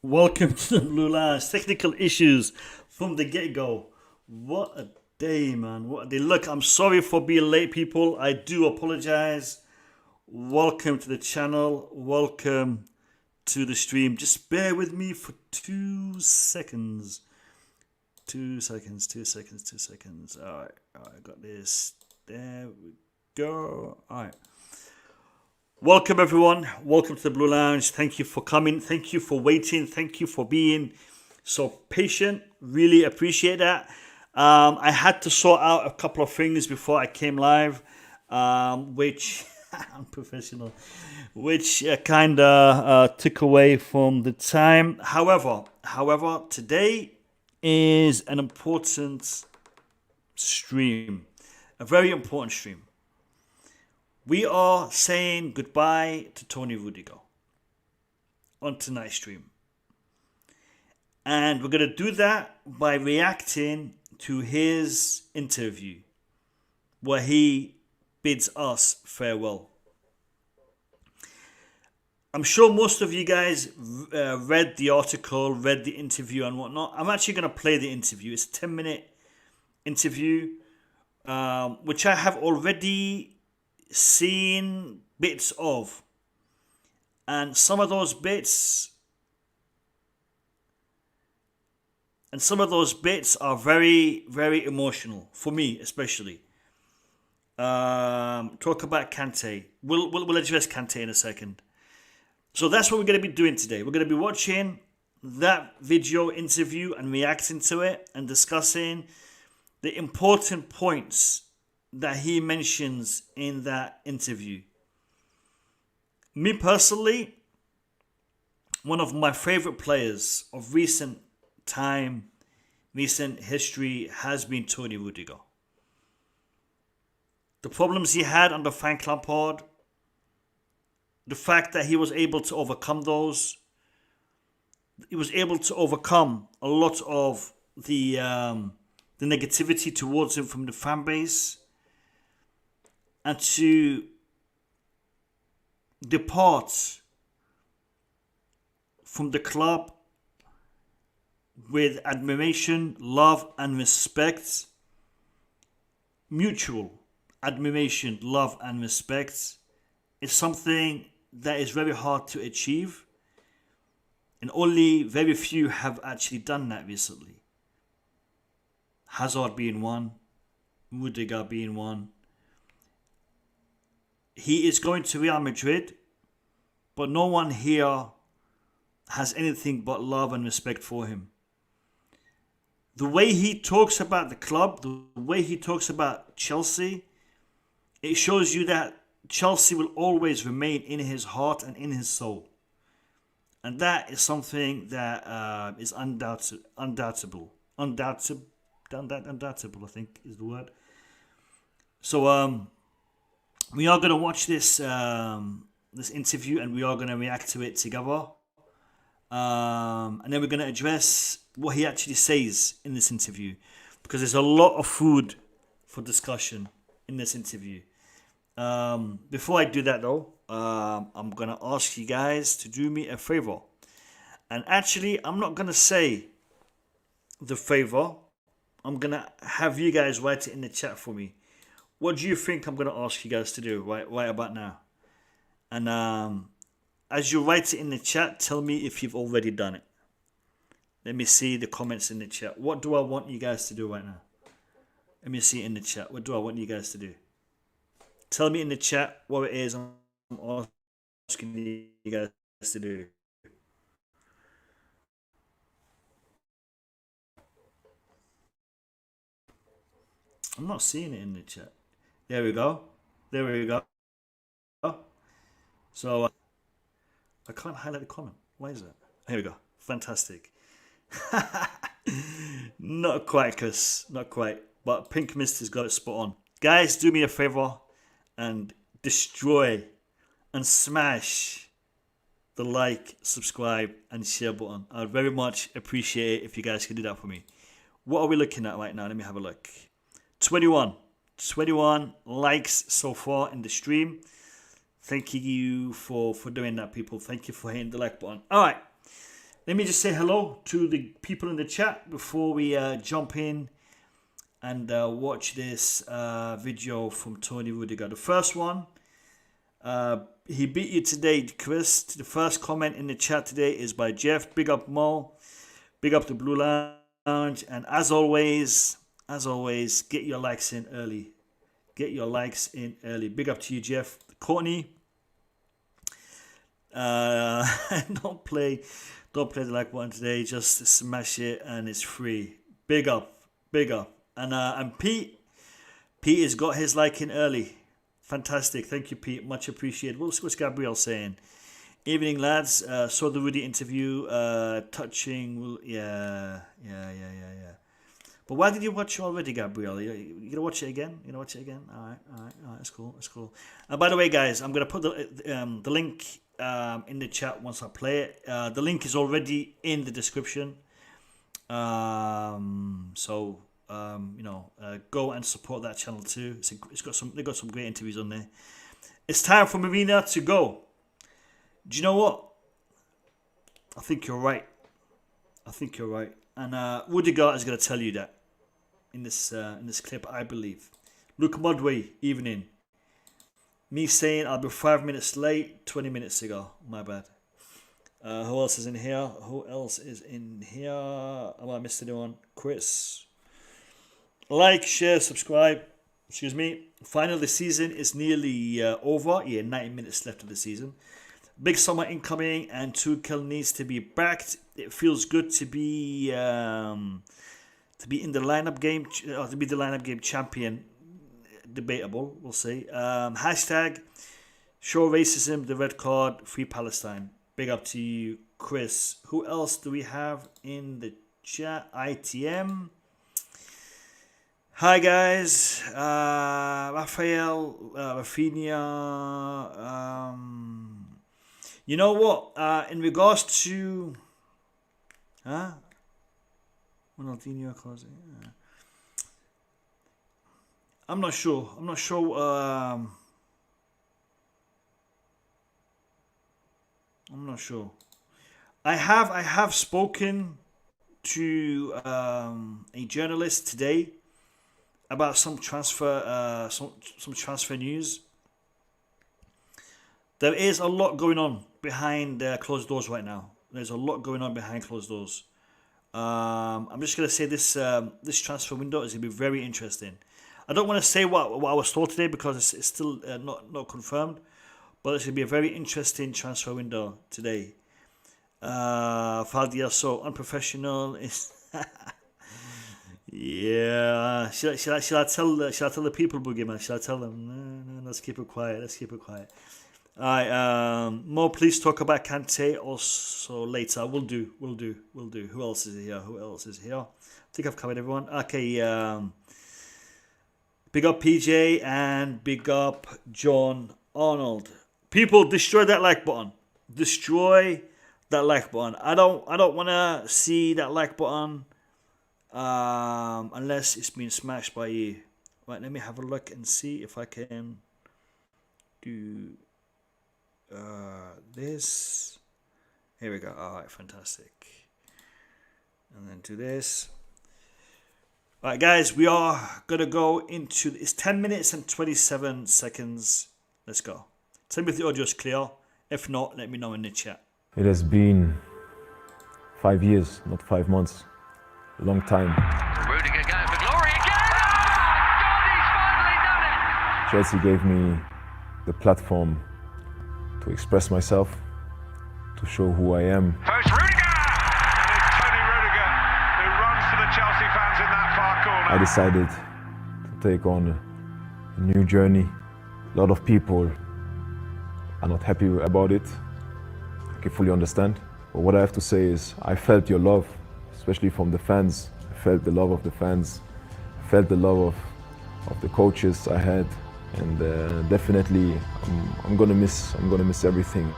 Welcome to the Blue Lounge. Technical issues from the get-go. What a day, man. What a day. Look, I'm sorry for being late, people. I do apologize. Welcome to the channel. Welcome to the stream. Just bear with me for 2 seconds. 2 seconds, 2 seconds, 2 seconds. All right, got this. There we go. All right. Welcome, everyone. Welcome to the Blue Lounge. Thank you for coming. Thank you for waiting. Thank you for being so patient. Really appreciate that. I had to sort out a couple of things before I came live, which unprofessional, which kind of took away from the time. However, today is an important stream, a very important stream. We are saying goodbye to Tony Rüdiger on tonight's stream. And we're going to do that by reacting to his interview where he bids us farewell. I'm sure most of you guys read the article, read the interview and whatnot. I'm actually going to play the interview. It's a 10-minute interview, which I have already seen bits of, and some of those bits are very, very emotional for me, especially. Talk about Kante. We'll address Kante in a second. So that's what we're going to be doing today. We're going to be watching that video interview and reacting to it and discussing the important points that he mentions in that interview. Me personally, one of my favorite players of recent time, recent history has been Tony Rüdiger. The problems he had under Frank Lampard, the fact that he was able to overcome those, he was able to overcome a lot of the negativity towards him from the fan base, and to depart from the club with admiration, love and respect, mutual admiration, love and respect, is something that is very hard to achieve, and only very few have actually done that recently. Hazard being one, Rudiger being one. He is going to Real Madrid, but no one here has anything but love and respect for him. The way he talks about the club, the way he talks about Chelsea, it shows you that Chelsea will always remain in his heart and in his soul. And that is something that is undoubtable, I think is the word. So, we are going to watch this this interview and we are going to react to it together. And then we're going to address what he actually says in this interview, because there's a lot of food for discussion in this interview. Before I do that though, I'm going to ask you guys to do me a favor. And actually, I'm not going to say the favor. I'm going to have you guys write it in the chat for me. What do you think I'm going to ask you guys to do right about now? And as you write it in the chat, tell me if you've already done it. Let me see the comments in the chat. What do I want you guys to do right now? Let me see in the chat. What do I want you guys to do? Tell me in the chat what it is I'm asking you guys to do. I'm not seeing it in the chat. There we go. There we go. So, I can't highlight the comment. Why is that? Here we go. Fantastic. Not quite, Chris. Not quite. But Pink Mist has got it spot on. Guys, do me a favor and destroy and smash the like, subscribe, and share button. I'd very much appreciate it if you guys could do that for me. What are we looking at right now? Let me have a look. 21 likes so far in the stream. Thank you for doing that, people. Thank you for hitting the like button. All right. Let me just say hello to the people in the chat before we jump in and watch this video from Tony Rüdiger. The first one, he beat you today, Chris. The first comment in the chat today is by Jeff. Big up Mo. Big up the Blue Lounge. And as always, get your likes in early. Get your likes in early. Big up to you, Jeff. Courtney. Don't play the like button today. Just smash it and it's free. Big up. And Pete has got his like in early. Fantastic. Thank you, Pete. Much appreciated. What's Gabriel saying? Evening, lads. Saw the Rudy interview. Touching. Yeah. But why did you watch it already, Gabriel? You gonna watch it again? All right. That's cool. And by the way, guys, I'm gonna put the link in the chat once I play it. The link is already in the description. Go and support that channel too. They got some great interviews on there. It's time for Marina to go. Do you know what? I think you're right. And Rudiger is going to tell you that in this clip, I believe. Luke Mudway, evening. Me saying I'll be 5 minutes late, 20 minutes ago. My bad. Who else is in here? Oh, I missed anyone. Chris. Like, share, subscribe. Excuse me. Final, the season is nearly over. 90 minutes left of the season. Big summer incoming, and Tuchel needs to be backed. It feels good to be in the lineup game, or to be the lineup game champion. Debatable, we'll see. Hashtag show racism, the red card, free Palestine. Big up to you, Chris. Who else do we have in the chat? ITM. Hi guys, Raphael, Rafinha. You know what? In regards to, Ronaldinho, I'm not sure. I have spoken to a journalist today about some transfer news. There is a lot going on behind closed doors right now. There's a lot going on behind closed doors. I'm just gonna say this transfer window is gonna be very interesting. I don't want to say what I was told today because it's still not confirmed, but it's gonna be a very interesting transfer window today. Faldia so unprofessional. Yeah. Should I tell the people, Boogeyman? Should I tell them? No. Let's keep it quiet. Alright. More. Please talk about Kante also later. We'll do. Who else is here? I think I've covered everyone. Okay. Big up PJ and big up John Arnold. People, destroy that like button. I don't want to see that like button. Unless it's been smashed by you. Right, let me have a look and see if I can do this. Here we go. Alright, fantastic. And then do this. Alright guys, we are gonna go into, it's 10 minutes and 27 seconds. Let's go. Tell me if the audio is clear. If not, let me know in the chat. It has been 5 years, not 5 months. A long time. Rudiger going for glory again! Oh, God, he's finally done it! Chelsea gave me the platform to express myself, to show who I am. First Rudiger! And it's Tony Rudiger who runs to the Chelsea fans in that far corner. I decided to take on a new journey. A lot of people are not happy about it. I can fully understand. But what I have to say is I felt your love, especially from the fans. I felt the love of the fans. I felt the love of the coaches I had, and definitely I'm gonna miss everything.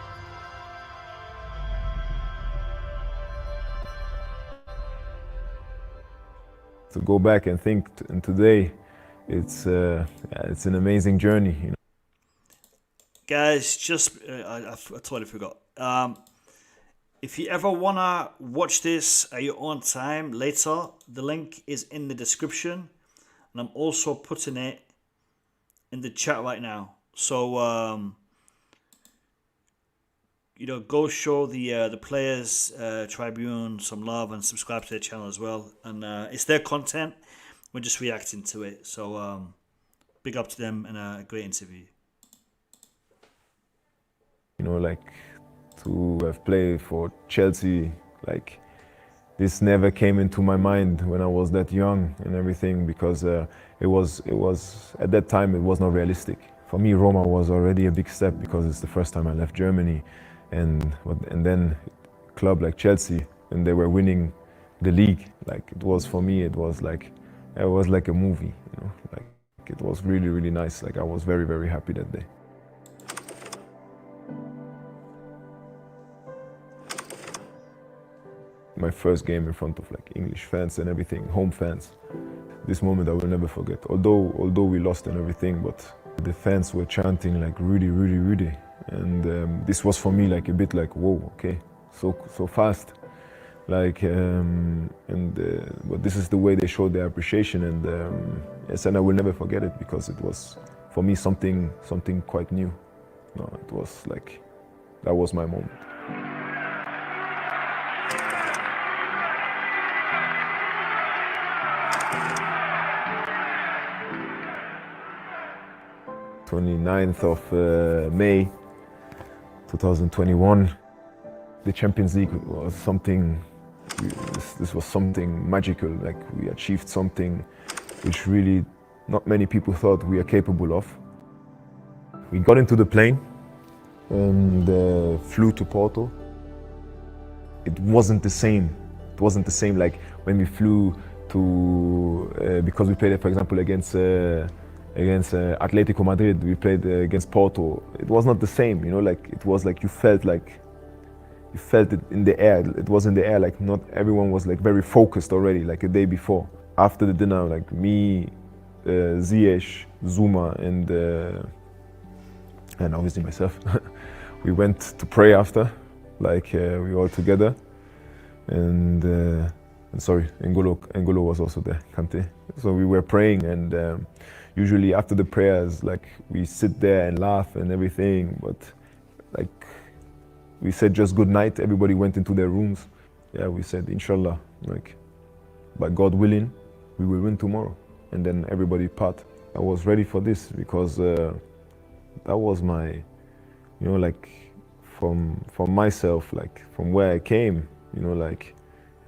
To go back and think, and today, it's an amazing journey. You know? Guys, just I totally forgot. If you ever wanna watch this at your own time later, the link is in the description, and I'm also putting it in the chat right now. So go show the players Tribune some love and subscribe to their channel as well. And it's their content. We're just reacting to it. So big up to them and a great interview. Like to have played for Chelsea, like this never came into my mind when I was that young and everything, because it was at that time it was not realistic. For me, Roma was already a big step because it's the first time I left Germany, and then a club like Chelsea, and they were winning the league. Like it was, for me, it was like a movie, like it was really, really nice. Like I was very, very happy that day. My first game in front of like English fans and everything, home fans. This moment I will never forget. Although we lost and everything, but the fans were chanting like Rudy, Rudy, Rudy, and this was for me like a bit like, whoa, okay, so fast, like but this is the way they showed their appreciation, and yes, and I will never forget it because it was for me something quite new. No, it was like that was my moment. The 29th of May 2021, the Champions League was something, this was something magical. Like we achieved something which really not many people thought we are capable of. We got into the plane and flew to Porto. It wasn't the same. It wasn't the same like when we flew to, because we played, for example, against Atletico Madrid, we played against Porto. It was not the same, like it was like you felt it in the air. It was in the air, like not everyone was like very focused already, like a day before. After the dinner, like me, Ziyech, Zuma, and obviously myself, we went to pray after, like we were all together, and sorry, N'Golo was also there, Kante. So we were praying, and usually after the prayers, like we sit there and laugh and everything, but like we said just good night, everybody went into their rooms. Yeah, we said inshallah, like by God willing, we will win tomorrow, and then everybody part. I was ready for this because that was my, like from myself, like from where I came, like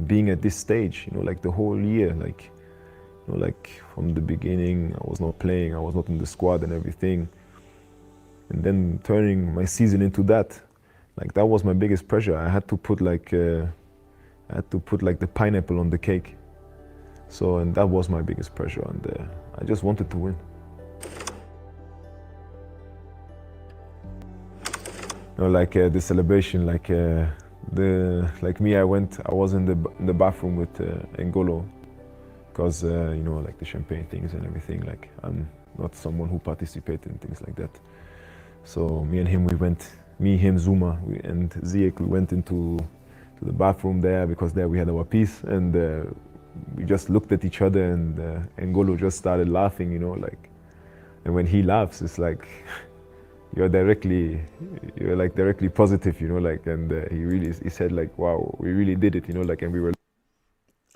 being at this stage, like the whole year, like from the beginning, I was not playing, I was not in the squad and everything. And then turning my season into that, like that was my biggest pressure. I had to put like the pineapple on the cake. So, and that was my biggest pressure, and I just wanted to win. Like the celebration, like me, I was in the bathroom with N'Golo, because like the champagne things and everything, like I'm not someone who participates in things like that. So me and him, him, Zuma, and Ziyech, we went into the bathroom there, because there we had our piece, and we just looked at each other, and N'Golo just started laughing, like, and when he laughs, it's like you're directly positive, like, and he said like, wow, we really did it, like, and we were.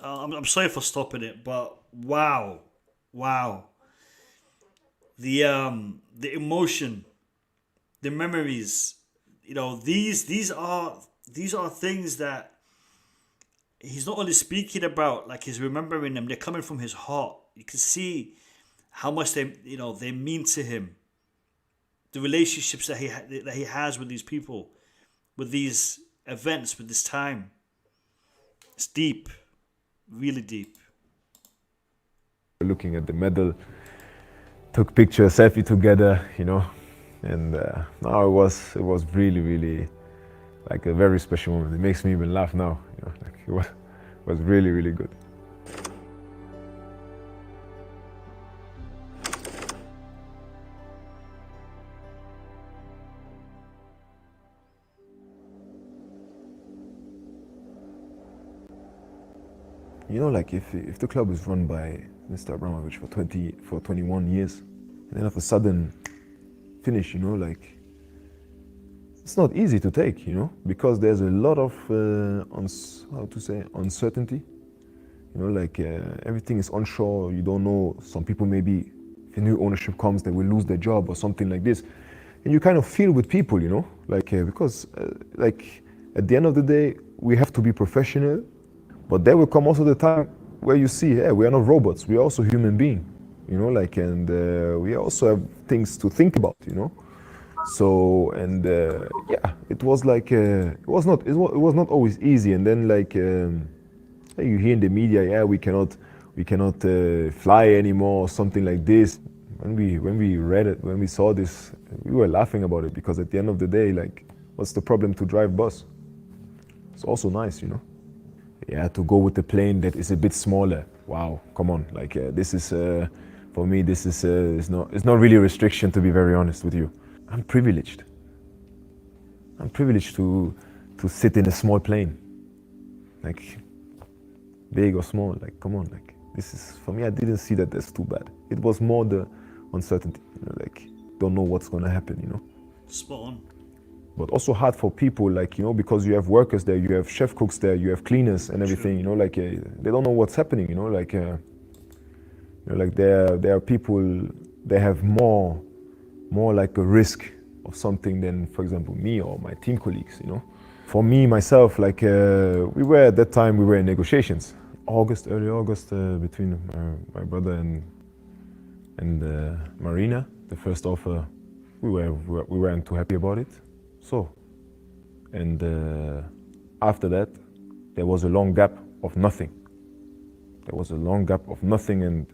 I'm sorry for stopping it, but wow, the emotion, the memories, these are things that he's not only speaking about, like he's remembering them. They're coming from his heart. You can see how much they mean to him. The relationships that he has with these people, with these events, with this time. It's deep. Really deep. Looking at the medal, took picture, selfie together, and no, it was really, really like a very special moment. It makes me even laugh now, like it was really, really good. You know, like if the club is run by Mr. Abramovich for 21 years, and then all of a sudden finish, you know, like it's not easy to take, you know, because there's a lot of uncertainty. You know, like everything is onshore. You don't know. Some people maybe, if a new ownership comes, they will lose their job or something like this, and you kind of feel with people, you know, like because like at the end of the day, we have to be professional, but there will come also the time where you see, hey, we are not robots. We are also human beings, you know, like, and we also have things to think about, you know. So and yeah, it was like it was not always easy. And then like you hear in the media, yeah, we cannot fly anymore or something like this. When we read it, when we saw this, we were laughing about it, because at the end of the day, like, what's the problem to drive bus? It's also nice, you know. Yeah, to go with the plane that is a bit smaller. Wow, come on, like this is for me. This is it's not really a restriction, to be very honest with you. I'm privileged. I'm privileged to sit in a small plane, like big or small. Like, come on, like this is for me. I didn't see that as too bad. It was more the uncertainty, you know, like don't know what's gonna happen, you know. Spot on. But also hard for people, like, you know, because you have workers there, you have chef cooks there, you have cleaners and everything, you know, like they don't know what's happening, you know, like you know, like there are people, they have more like a risk of something than, for example, me or my team colleagues, you know. For me, myself, like we were at that time, we were in negotiations. Early August, between my brother and Marina. The first offer, we weren't too happy about it. So, and after that, there was a long gap of nothing. There was a long gap of nothing and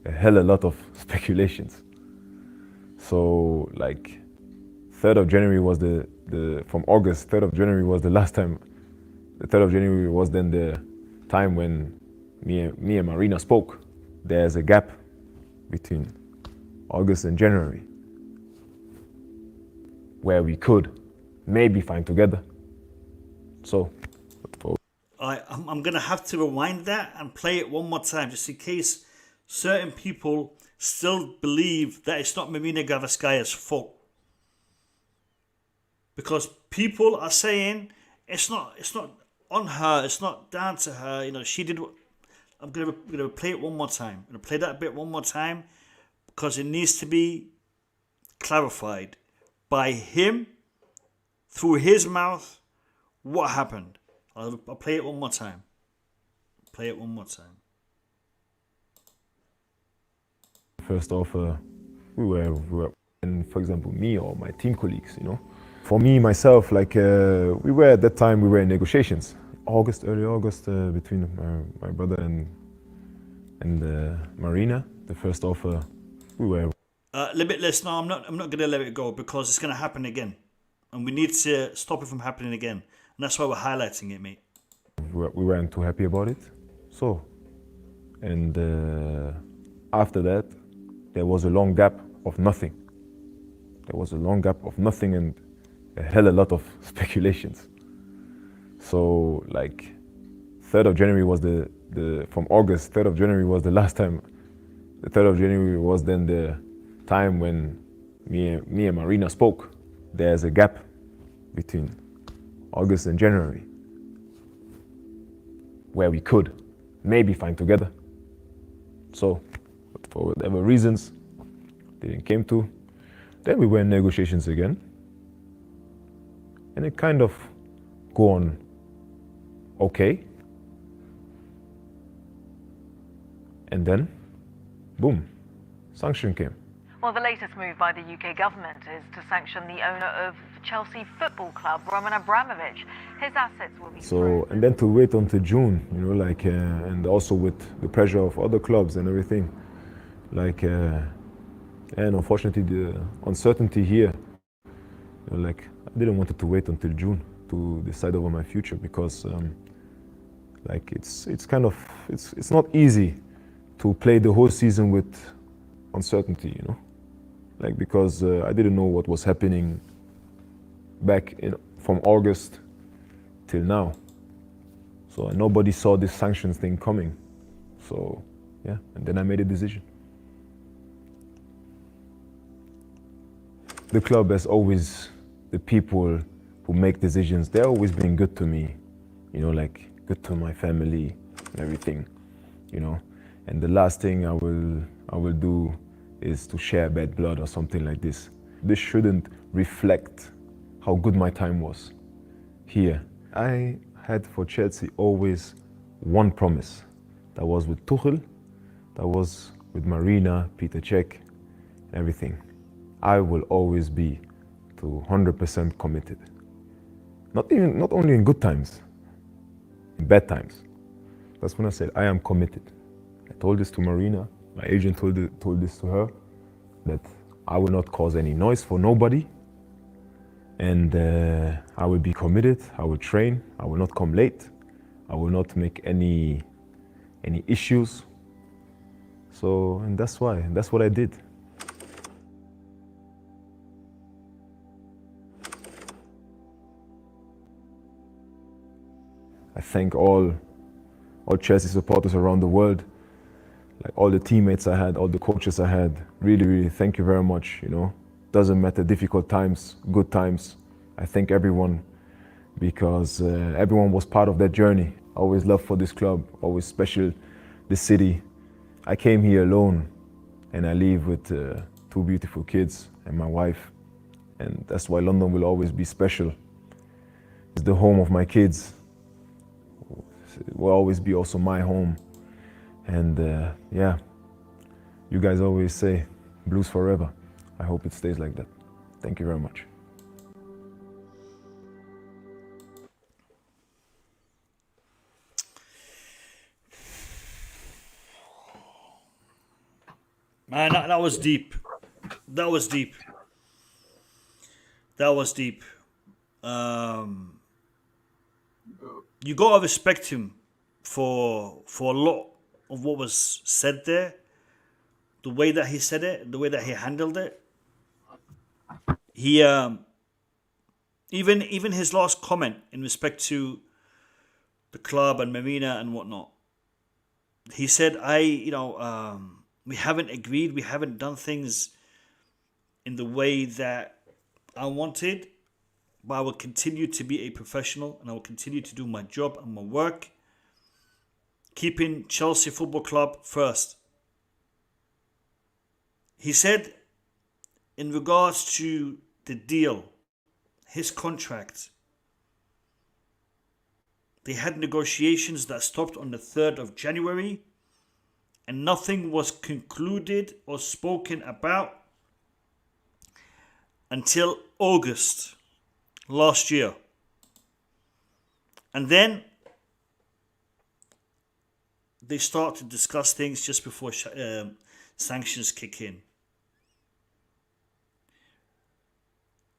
a hell of a lot of speculations. So, like, 3rd of January was from August, 3rd of January was the last time. The 3rd of January was then the time when me and Marina spoke. There's a gap between August and January where we could maybe find together. So, I'm going to have to rewind that and play it one more time, just in case certain people still believe that it's not Marina Gavaskaya's fault. Because people are saying it's not on her, it's not down to her, you know, she did what. I'm gonna play it one more time. I'm gonna play that bit one more time because it needs to be clarified by him, through his mouth, what happened. I'll play it one more time. Play it one more time. First offer, we were, and for example, me or my team colleagues, you know. For me, myself, like we were at that time, we were in negotiations. Early August, between my brother and Marina. The first offer, we were. Limitless. No, I'm not going to let it go because it's going to happen again, and we need to stop it from happening again. And that's why we're highlighting it, mate. We weren't too happy about it. So, and after that, there was a long gap of nothing. There was a long gap of nothing and a hell of a lot of speculations. So, like, 3rd of January was from August, 3rd of January was the last time. The 3rd of January was then the time when me and Marina spoke. There's a gap between August and January where we could maybe find together. So, but for whatever reasons, didn't came to. Then we were in negotiations again. And it kind of go on okay. And then, boom, sanction came. Well, the latest move by the UK government is to sanction the owner of Chelsea Football Club, Roman Abramovich. His assets will be so, and then to wait until June, you know, like, and also with the pressure of other clubs and everything, like, and unfortunately the uncertainty here, you know, like, I didn't want it to wait until June to decide over my future because, like, it's not easy to play the whole season with uncertainty, you know, like, because I didn't know what was happening back from August till now. So nobody saw this sanctions thing coming. So yeah, and then I made a decision. The club has always, the people who make decisions, they're always been good to me, you know, like good to my family and everything, you know. And the last thing I will do is to share bad blood or something like this. This shouldn't reflect how good my time was here. I had for Chelsea always one promise. That was with Tuchel, that was with Marina, Peter Cech, everything. I will always be to 100% committed. Not only in good times, in bad times. That's when I said, I am committed. I told this to Marina, my agent told this to her, that I will not cause any noise for nobody, and I will be committed, I will train, I will not come late, I will not make any issues. So, and that's why, and that's what I did. I thank all Chelsea supporters around the world, like all the teammates I had, all the coaches I had. Really, really thank you very much, you know. Doesn't matter, difficult times, good times. I thank everyone because everyone was part of that journey. Always love for this club, always special, this city. I came here alone and I leave with 2 beautiful kids and my wife. And that's why London will always be special. It's the home of my kids. It will always be also my home. And yeah, you guys always say, Blues forever. I hope it stays like that. Thank you very much. Man, that was deep. That was deep. That was deep. You gotta respect him for a lot of what was said there. The way that he said it, the way that he handled it. He even his last comment in respect to the club and Marina and whatnot. He said, we haven't agreed, we haven't done things in the way that I wanted, but I will continue to be a professional and I will continue to do my job and my work, keeping Chelsea Football Club first. He said, in regards to the deal, his contract, they had negotiations that stopped on the 3rd of January and nothing was concluded or spoken about until August last year. And then they start to discuss things just before sanctions kick in.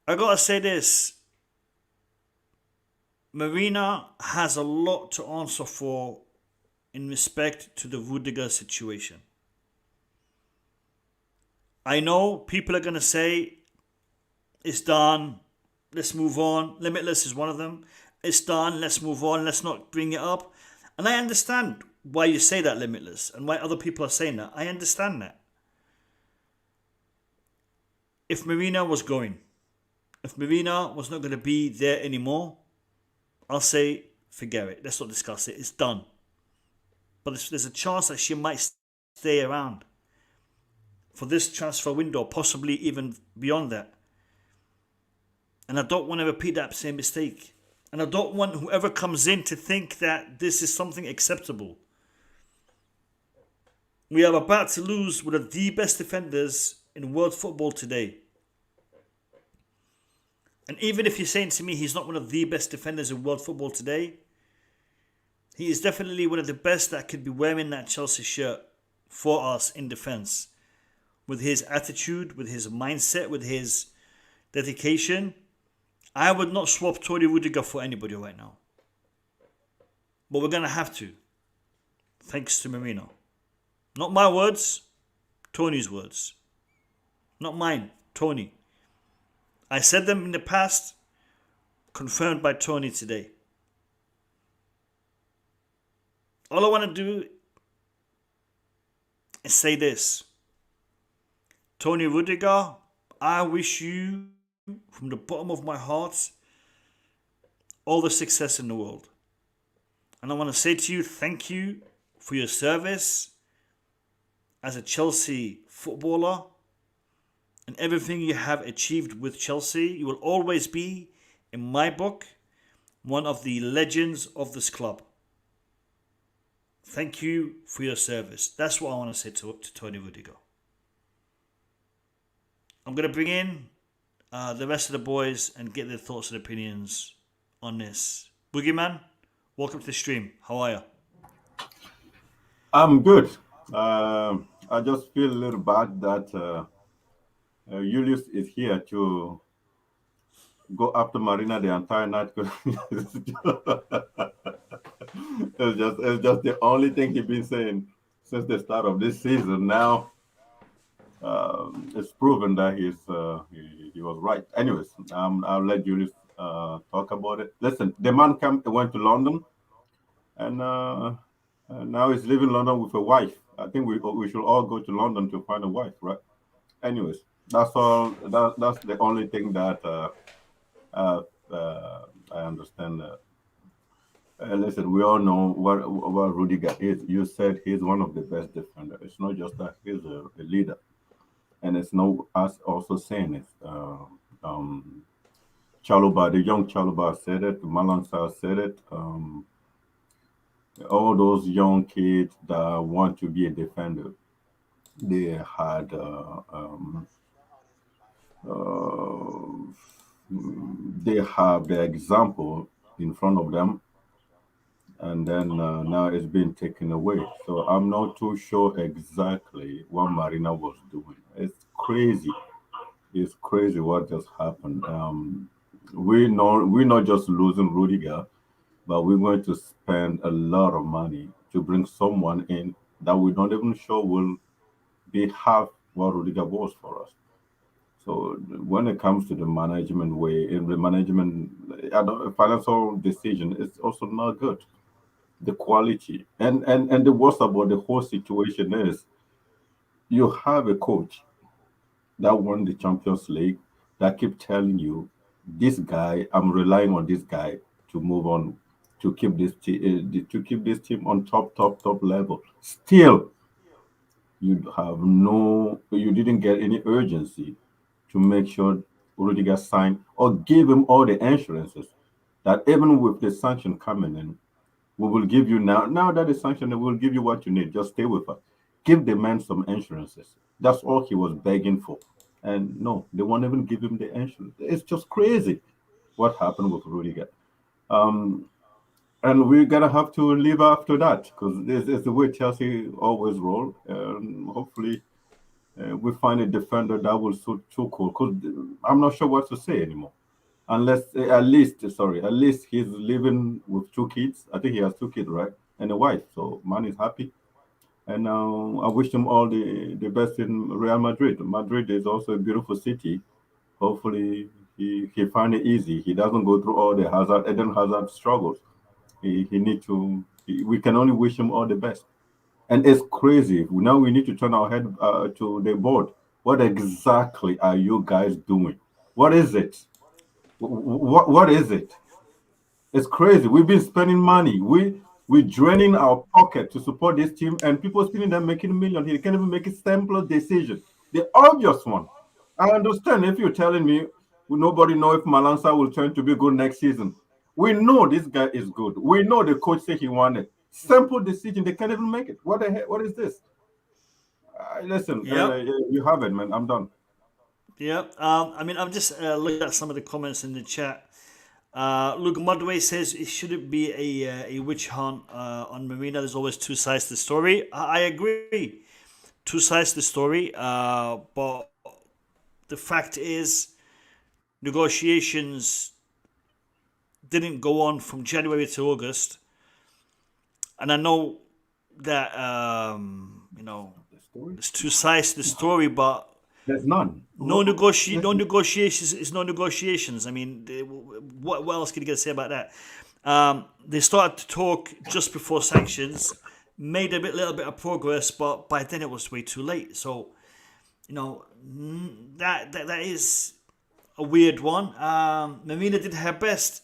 I gotta say this. Marina has a lot to answer for in respect to the Rüdiger situation. I know people are gonna say, it's done, let's move on. Limitless is one of them. It's done, let's move on, let's not bring it up. And I understand why you say that, Limitless, and why other people are saying that. I understand that. If Marina was going, if Marina was not going to be there anymore, I'll say, forget it. Let's not discuss it. It's done. But there's a chance that she might stay around for this transfer window, possibly even beyond that. And I don't want to repeat that same mistake. And I don't want whoever comes in to think that this is something acceptable. We are about to lose one of the best defenders in world football today. And even if you're saying to me he's not one of the best defenders in world football today, he is definitely one of the best that could be wearing that Chelsea shirt for us in defence. With his attitude, with his mindset, with his dedication, I would not swap Tony Rudiger for anybody right now. But we're going to have to. Thanks to Marino. Not my words, Tony's words. Not mine, Tony. I said them in the past, confirmed by Tony today. All I want to do is say this. Tony Rüdiger, I wish you, from the bottom of my heart, all the success in the world. And I want to say to you, thank you for your service as a Chelsea footballer and everything you have achieved with Chelsea. You will always be, in my book, one of the legends of this club. Thank you for your service. That's what I want to say to Tony Rüdiger. I'm going to bring in the rest of the boys and get their thoughts and opinions on this. Boogeyman, welcome to the stream. How are you? I'm good. I just feel a little bad that Julius is here to go after Marina the entire night. It's just the only thing he's been saying since the start of this season. Now it's proven that he was right. Anyways, I'll let Julius talk about it. Listen, the man went to London, and now he's living in London with a wife. I think we should all go to London to find a wife, right? Anyways, that's all. That's the only thing that I understand. Listen, we all know what Rudiger is. You said he's one of the best defenders. It's not just that he's a leader, and it's no us also saying it. Chaluba, the young Chaluba said it. Malansa said it. All those young kids that want to be a defender, they had they have the example in front of them, and then now it's been taken away. So I'm not too sure exactly what Marina was doing. It's crazy. It's crazy what just happened. We're not just losing Rudiger, but we're going to spend a lot of money to bring someone in that we're not even sure will be half what Rudiger was for us. So when it comes to the management way, in the management financial decision, it's also not good. The quality and the worst about the whole situation is you have a coach that won the Champions League that keep telling you this guy, I'm relying on this guy to move on to keep this team on top level. Still, you didn't get any urgency to make sure Rudiger signed or give him all the insurances that even with the sanction coming in, we will give you now that the sanction, we will give you what you need. Just stay with us. Give the man some insurances. That's all he was begging for. And no, they won't even give him the insurance. It's just crazy what happened with Rudiger. And we're gonna have to live after that because this is the way Chelsea always roll. Hopefully, we find a defender that will suit Tuchel. Because I'm not sure what to say anymore. Unless at least he's living with two kids. I think he has two kids, right, and a wife. So man is happy. And I wish him all the best in Real Madrid. Madrid is also a beautiful city. Hopefully he find it easy. He doesn't go through all the Eden Hazard struggles. We can only wish him all the best. And it's crazy. Now we need to turn our head to the board. What exactly are you guys doing? What is it? What is it? It's crazy. We've been spending money. We're draining our pocket to support this team, and people spending them making millions. He can't even make a simple decision. The obvious one. I understand if you're telling me nobody know if Malansa will turn to be good next season. We know this guy is good. We know the coach said he wanted. Simple decision. They can't even make it. What the heck? What is this? Listen, you have it, man. I'm done. Yeah. I'm just looking at some of the comments in the chat. Look, Mudway says it shouldn't be a witch hunt on Marina. There's always two sides to the story. I agree. Two sides to the story. But the fact is, negotiations didn't go on from January to August. And I know that, there's two sides to the story, but there's none. No negotiations is no negotiations. I mean, what else can you get to say about that? They started to talk just before sanctions, made a little bit of progress, but by then it was way too late. So, that is a weird one. Marina did her best.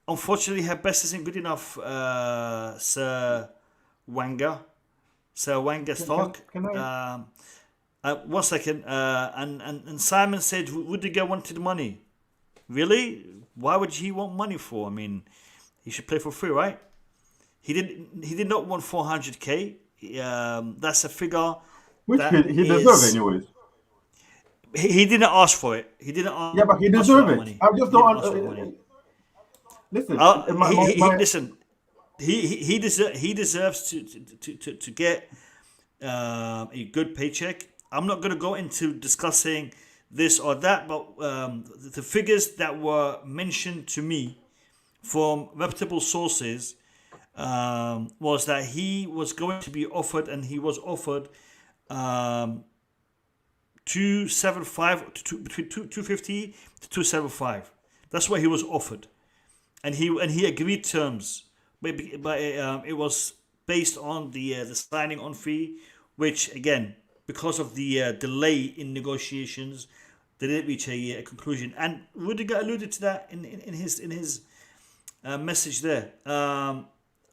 Unfortunately, her best isn't good enough, Sir Wenger. Sir Wenger Stock. Can I? 1 second. And Simon said Rudiger wanted money. Really? Why would he want money for? I mean, he should play for free, right? He did not want 400k. That's a figure Which that he deserves anyways. He didn't ask for it. He didn't ask. Yeah, but he for deserves that it. money. I just He didn't don't. ask for the money. Listen, Listen. He deserves to get a good paycheck. I'm not going to go into discussing this or that, but the figures that were mentioned to me from reputable sources was that he was going to be offered, and he was offered 275 between 250 to 275. That's what he was offered, and he agreed terms, but it was based on the signing on fee, which again, because of the delay in negotiations, they didn't reach a conclusion. And Rudiger alluded to that in his message there.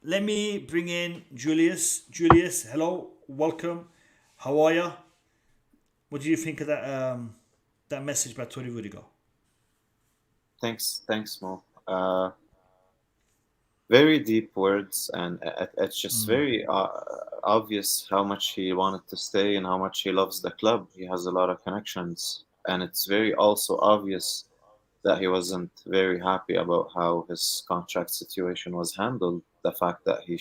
Let me bring in Julius. Julius, hello, welcome. How are you? What do you think of that message by Tony Rudiger? Thanks, Mo. Very deep words, and it's just very obvious how much he wanted to stay and how much he loves the club. He has a lot of connections, and it's very also obvious that he wasn't very happy about how his contract situation was handled. The fact that he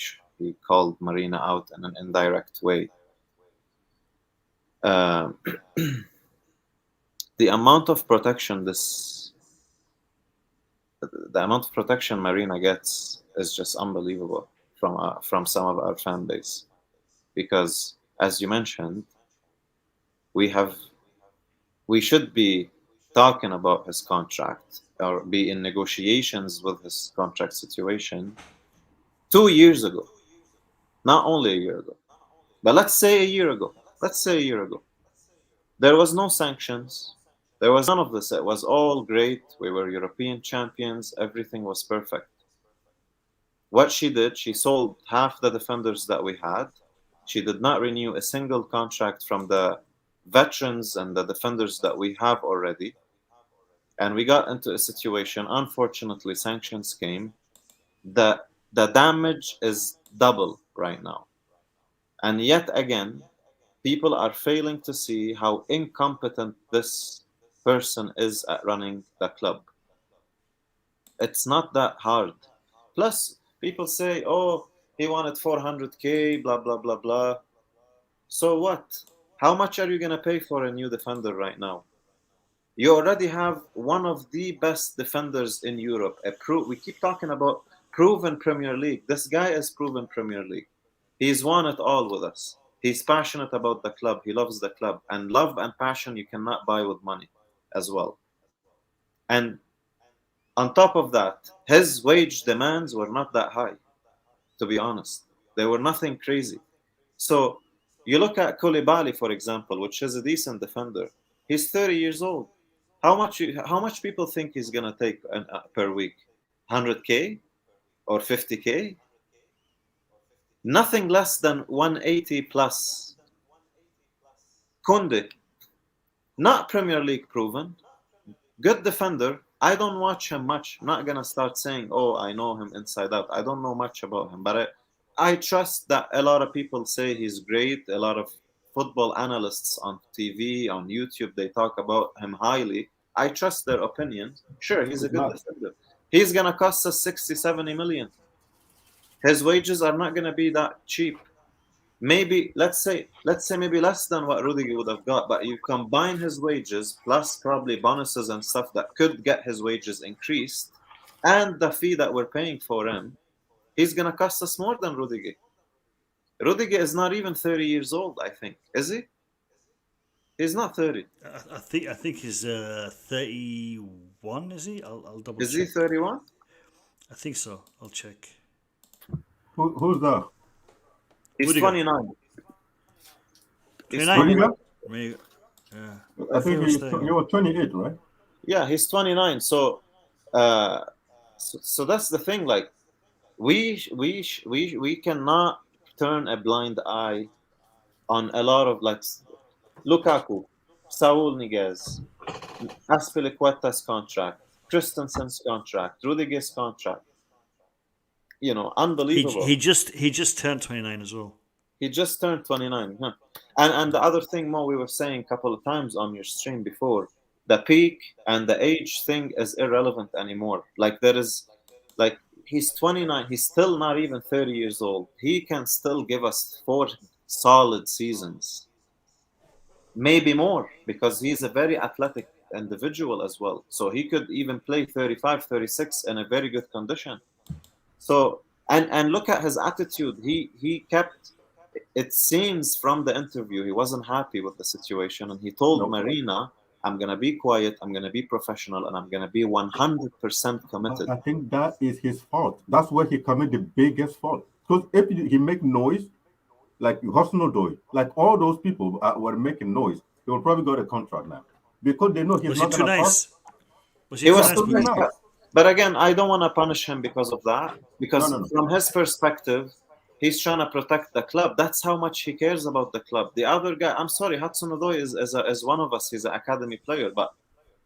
called Marina out in an indirect way. The amount of protection Marina gets is just unbelievable from some of our fan base, because as you mentioned, we should be talking about his contract or be in negotiations with his contract situation 2 years ago, not only a year ago, but let's say a year ago. There was no sanctions. There was none of this. It was all great. We were European champions. Everything was perfect. What she did, she sold half the defenders that we had. She did not renew a single contract from the veterans and the defenders that we have already. And we got into a situation, unfortunately, sanctions came, that the damage is double right now. And yet again, people are failing to see how incompetent this person is at running the club. It's not that hard. Plus, people say, oh, he wanted 400k, blah, blah, blah, blah. So what? How much are you going to pay for a new defender right now? You already have one of the best defenders in Europe. We keep talking about proven Premier League. This guy is proven Premier League. He's won it all with us. He's passionate about the club. He loves the club. And love and passion you cannot buy with money as well. And on top of that, his wage demands were not that high, to be honest. They were nothing crazy. So you look at Koulibaly, for example, which is a decent defender. He's 30 years old. How much people think he's going to take per week? 100k or 50k? Nothing less than 180 plus. Kante, not Premier League proven, good defender. I don't watch him much. I'm not going to start saying, oh, I know him inside out. I don't know much about him, but I trust that a lot of people say he's great. A lot of football analysts on TV, on YouTube, they talk about him highly. I trust their opinions. Sure, he's a good defender. He's going to cost us 60, 70 million. His wages are not going to be that cheap. Maybe, let's say maybe less than what Rüdiger would have got, but you combine his wages plus probably bonuses and stuff that could get his wages increased, and the fee that we're paying for him, he's going to cost us more than Rüdiger. Rüdiger is not even 30 years old, I think. Is he? He's not 30. I think he's 31. Is he? I'll double check. Is he 31? I think so. I'll check. Who's that? He's Rüdiger. 29. He's 29. 29. Rüdiger? Maybe, yeah. I think it was staying he was 28, right? Yeah, he's 29. So that's the thing. Like, we cannot turn a blind eye on a lot of like Lukaku, Saul Niguez, Aspilicueta's contract, Christensen's contract, Rudiger's contract. Unbelievable. He just turned 29 as well. He just turned 29. Huh? And the other thing, Mo, we were saying a couple of times on your stream before, the peak and the age thing is irrelevant anymore. Like he's 29. He's still not even 30 years old. He can still give us 4 solid seasons, maybe more, because he's a very athletic individual as well. So he could even play 35, 36 in a very good condition. So and look at his attitude. He kept. It seems from the interview he wasn't happy with the situation, and he told Marina, "I'm gonna be quiet. I'm gonna be professional, and I'm gonna be 100% committed." I think that is his fault. That's where he committed the biggest fault. Because if he make noise, like Hosnodoy, like all those people were making noise, they will probably got a contract now because they know he's Was not he too going to nice? Was he He too was nice? too Boogie? nice. But again, I don't want to punish him because of that. Because No. from his perspective, he's trying to protect the club. That's how much he cares about the club. The other guy, I'm sorry, Hudson Odoi is one of us. He's an academy player, but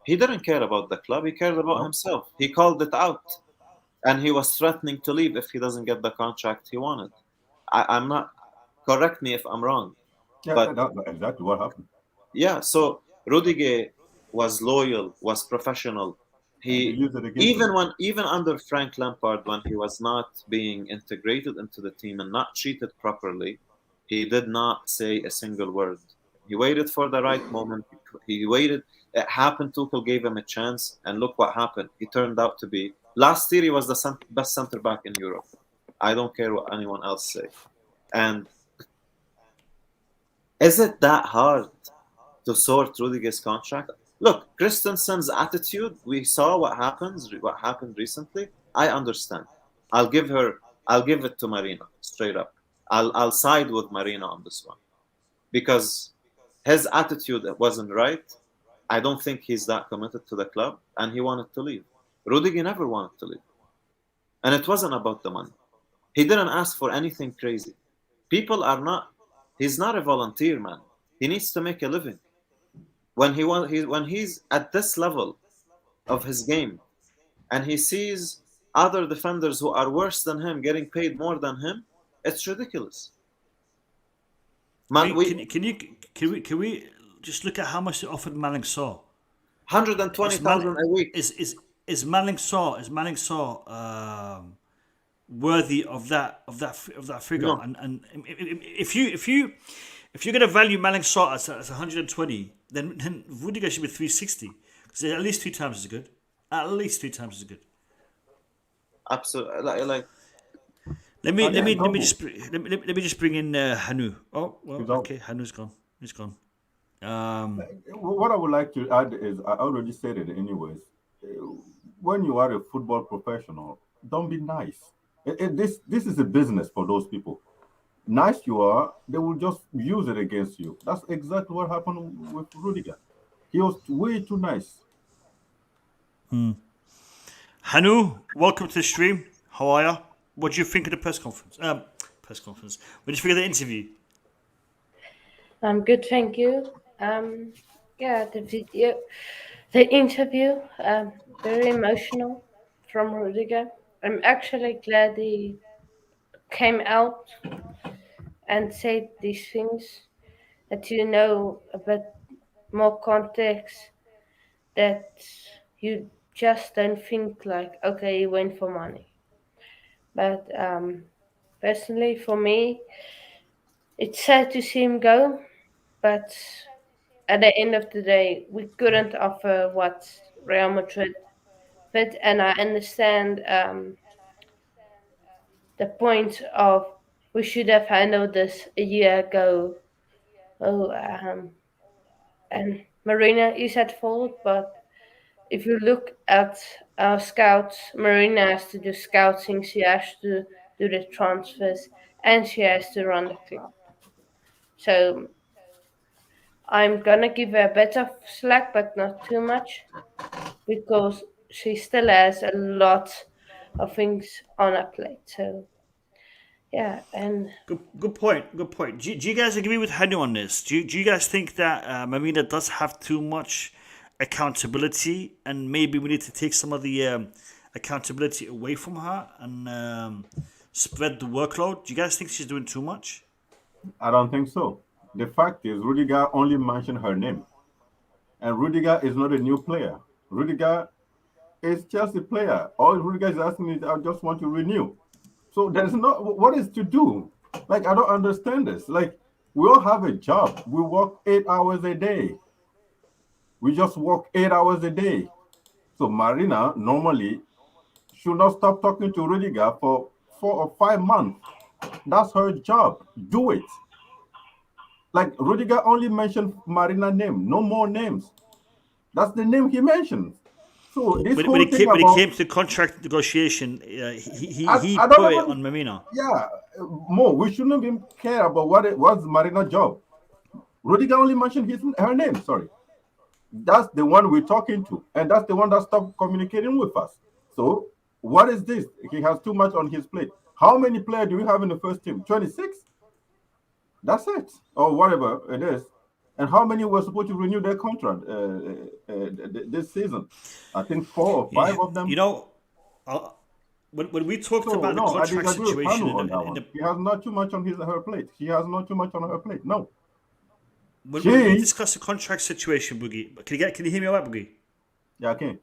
he didn't care about the club. He cared about himself. He called it out, and he was threatening to leave if he doesn't get the contract he wanted. I'm not. Correct me if I'm wrong. Yeah, But that's exactly what happened. yeah, so Rudiger was loyal, was professional. And they He use it against him. even under Frank Lampard, when he was not being integrated into the team and not treated properly, he did not say a single word. He waited for the right moment. He waited. It happened. Tuchel gave him a chance, and look what happened. He turned out to be. Last year, he was the best center back in Europe. I don't care what anyone else say. And is it that hard to sort Rudiger's contract? Look, Christensen's attitude, we saw what happened recently. I understand. I'll give it to Marina, straight up. I'll side with Marina on this one. Because his attitude wasn't right. I don't think he's that committed to the club, and he wanted to leave. Rudiger never wanted to leave. And it wasn't about the money. He didn't ask for anything crazy. He's not a volunteer, man. He needs to make a living. When he's at this level of his game, and he sees other defenders who are worse than him getting paid more than him, it's ridiculous. Man, Can we just look at how much they offered Maling Saw? 120,000 a week. Is Maling Saw worthy of that figure? No. And if you're going to value Maling Saw as 120, then Rüdiger should be 360 because at least 3 times as good. At least 3 times as good. Absolutely. Like Let me just bring in Hanu. Oh well, okay. Hanu's gone. He's gone. What I would like to add is I already said it anyways. When you are a football professional, don't be nice. This is a business for those people. Nice you are, they will just use it against you. That's exactly what happened with Rudiger. He was way too nice. Hanu, welcome to the stream. How are you? What do you think of the press conference? What did you think of the interview? I'm good, thank you. Yeah, the interview, very emotional from Rudiger. I'm actually glad he came out and said these things, that you know a bit more context, that you just don't think like, okay, he went for money. But personally, for me, it's sad to see him go, but at the end of the day, we couldn't offer what Real Madrid did, and I understand the point of we should have handled this a year ago. And Marina is at fault, but if you look at our scouts, Marina has to do scouting, she has to do the transfers, and she has to run the club. So I'm gonna give her a bit of slack, but not too much, because she still has a lot of things on her plate. So yeah, and Good point. Good point. Do you guys agree with Hanu on this? Do you guys think that Marina does have too much accountability, and maybe we need to take some of the accountability away from her and spread the workload? Do you guys think she's doing too much? I don't think so. The fact is, Rudiger only mentioned her name, and Rudiger is not a new player. Rudiger is just a player. All Rudiger is asking is, I just want to renew. So there's not what is to do. Like I don't understand this. Like we all have a job. We work 8 hours a day. We just work 8 hours a day. So Marina normally should not stop talking to Rudiger for 4 or 5 months. That's her job. Do it. Like Rudiger only mentioned Marina name, no more names. That's the name he mentions. So this When whole it thing came when it about came to contract negotiation, he I don't put it even on Marina. yeah, Mo, we shouldn't even care about what's Marina's job. Rudiger only mentioned her name. Sorry, that's the one we're talking to, and that's the one that stopped communicating with us. So what is this? He has too much on his plate. How many players do we have in the first team? 26. That's it, or whatever it is. And how many were supposed to renew their contract this season? I think 4 or 5 of You them. know, uh, when we talked So about the no, I contract disagree with situation Hanu on that in one. the He has not too much on her plate. He has not too much on her plate. No, when we she. discussed the contract situation, Boogie, can you hear me all right, Boogie? Yeah, okay.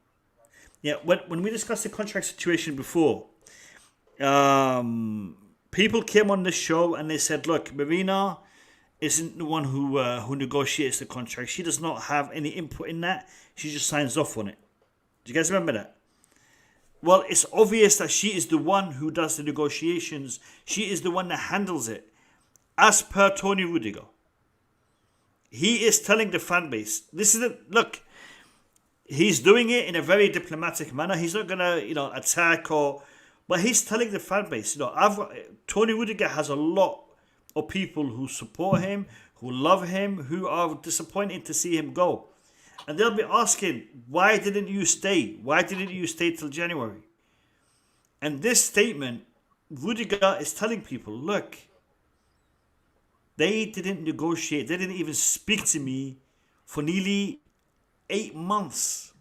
Yeah, when we discussed the contract situation before, people came on this show and they said, "Look, Marina isn't the one who negotiates the contract. She does not have any input in that. She just signs off on it." Do you guys remember that? Well, it's obvious that she is the one who does the negotiations. She is the one that handles it, as per Tony Rudiger. He is telling the fan base, "This is it. Look." He's doing it in a very diplomatic manner. He's not gonna, attack but he's telling the fan base, Tony Rudiger has a lot of people who support him, who love him, who are disappointed to see him go, and they'll be asking, "Why didn't you stay? Why didn't you stay till January?" And this statement, Rudiger is telling people, "Look, they didn't negotiate. They didn't even speak to me for nearly 8 months."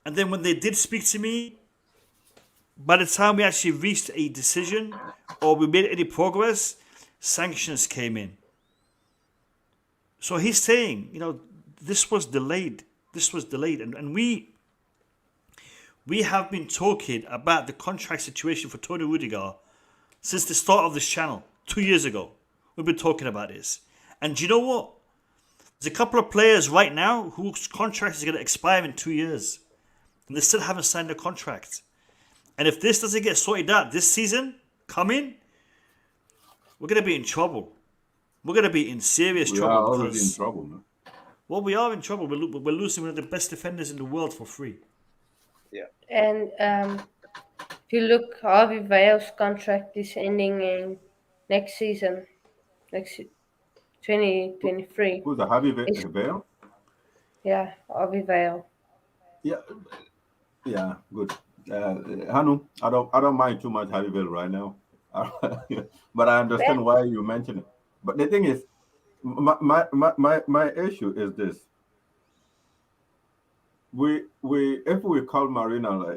And then when they did speak to me, by the time we actually reached a decision or we made any progress, sanctions came in. So he's saying, this was delayed. This was delayed. And we have been talking about the contract situation for Tony Rudiger since the start of this channel, 2 years ago. We've been talking about this. And do you know what? There's a couple of players right now whose contract is going to expire in 2 years. And they still haven't signed a contract. And if this doesn't get sorted out this season, coming, we're going to be in trouble. We're going to be in serious We trouble. are already in trouble, man. Well, we are in trouble. We're losing one of the best defenders in the world for free. and if you look, Harvey Vale's contract is ending in next season, next 2023. Who's the Harvey It's- Vale? Yeah, Harvey Vale. Yeah, good. Hanu, I don't mind too much Harvey Vale right now, but I understand why you mention it. But the thing is, my issue is this: if we call Marina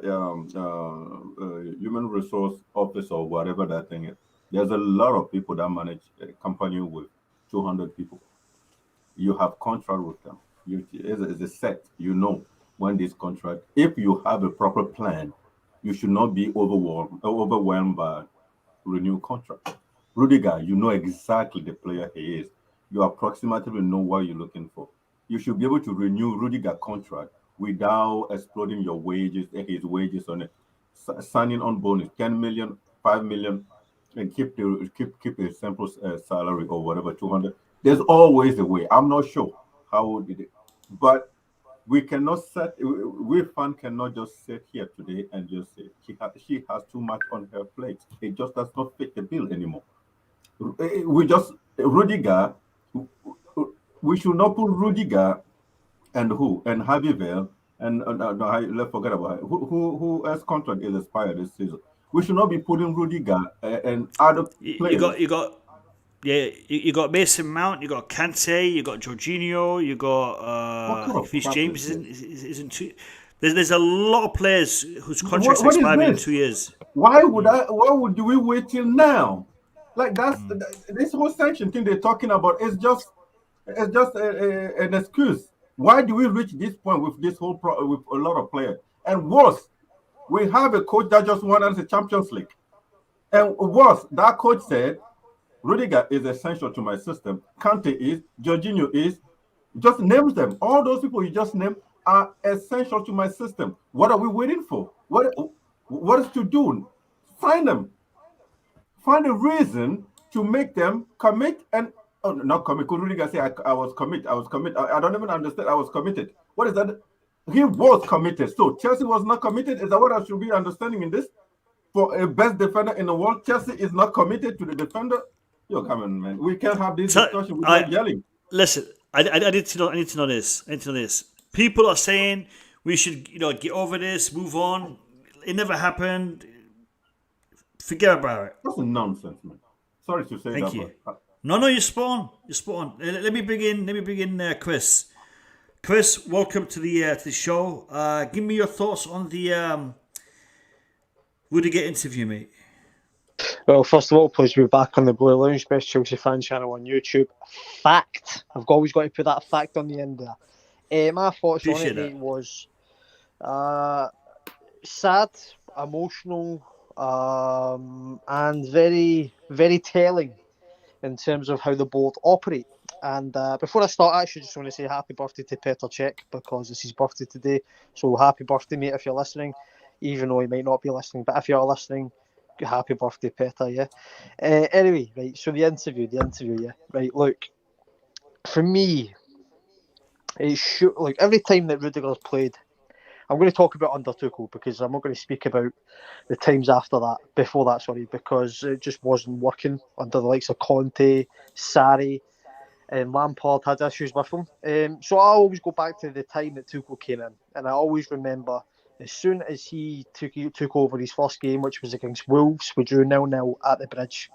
human resource officer or whatever that thing is, there's a lot of people that manage a company with 200 people. You have contract with them. It's a set. When this contract. If you have a proper plan, you should not be overwhelmed by renew contract. Rudiger, you know exactly the player he is. You approximately know what you're looking for. You should be able to renew Rudiger contract without exploding your wages, his wages on it. Signing on bonus, 10 million, 5 million, and keep a simple salary or whatever, 200. There's always a way. I'm not sure how did it, but we cannot set. We fan cannot just sit here today and just say she has too much on her plate. It just does not fit the bill anymore. We just Rudiger. We should not put Rudiger and who and Javier and no, let's forget about it. Who else contract is expired this season. We should not be putting Rudiger and other You players. you got Mason Mount, you got Kante, you got Jorginho, you got What kind of Reece crap James is isn't two. There's a lot of players whose contracts what is expire in this? 2 years. Why would we wait till now? Like this whole sanction thing they're talking about is just an excuse. Why do we reach this point with this whole with a lot of players? And worse, we have a coach that just won us the Champions League. And worse, that coach said Rudiger is essential to my system. Kante is, Jorginho is, just names them. All those people you just named are essential to my system. What are we waiting for? What is to do? Sign them. Find a reason to make them commit and not commit. Could Rudiger say I was commit? I was commit. I don't even understand. I was committed. What is that? He was committed. So Chelsea was not committed. Is that what I should be understanding in this? For a best defender in the world, Chelsea is not committed to the defender. Yo, come on, man. We can't have this discussion without yelling. Listen, I need to know. I need to know this. People are saying we should, get over this, move on. It never happened. Forget about it. That's nonsense, man. Sorry to say Thank that. you. But, No, you're spot on. Let me bring in Chris. Chris, welcome to the show. Give me your thoughts on the Rudiger interview, mate. Well, first of all, pleased to be back on the Blue Lounge, best Chelsea fan channel on YouTube. Fact. I've always got to put that fact on the end there. My thoughts on it, mate, was sad, emotional, and very, very telling in terms of how the board operate. And before I start, I actually just want to say happy birthday to Petr Cech because it's his birthday today. So happy birthday, mate, if you're listening, even though he might not be listening. But if you're listening, happy birthday, Petr, yeah. Anyway, right, so the interview, yeah. Right, look, for me, every time that Rudiger's played, I'm going to talk about under Tuchel because I'm not going to speak about the times before that, because it just wasn't working under the likes of Conte, Sarri, and Lampard had issues with him. So I always go back to the time that Tuchel came in, and I always remember as soon as he took over his first game, which was against Wolves, we drew 0-0 at the Bridge.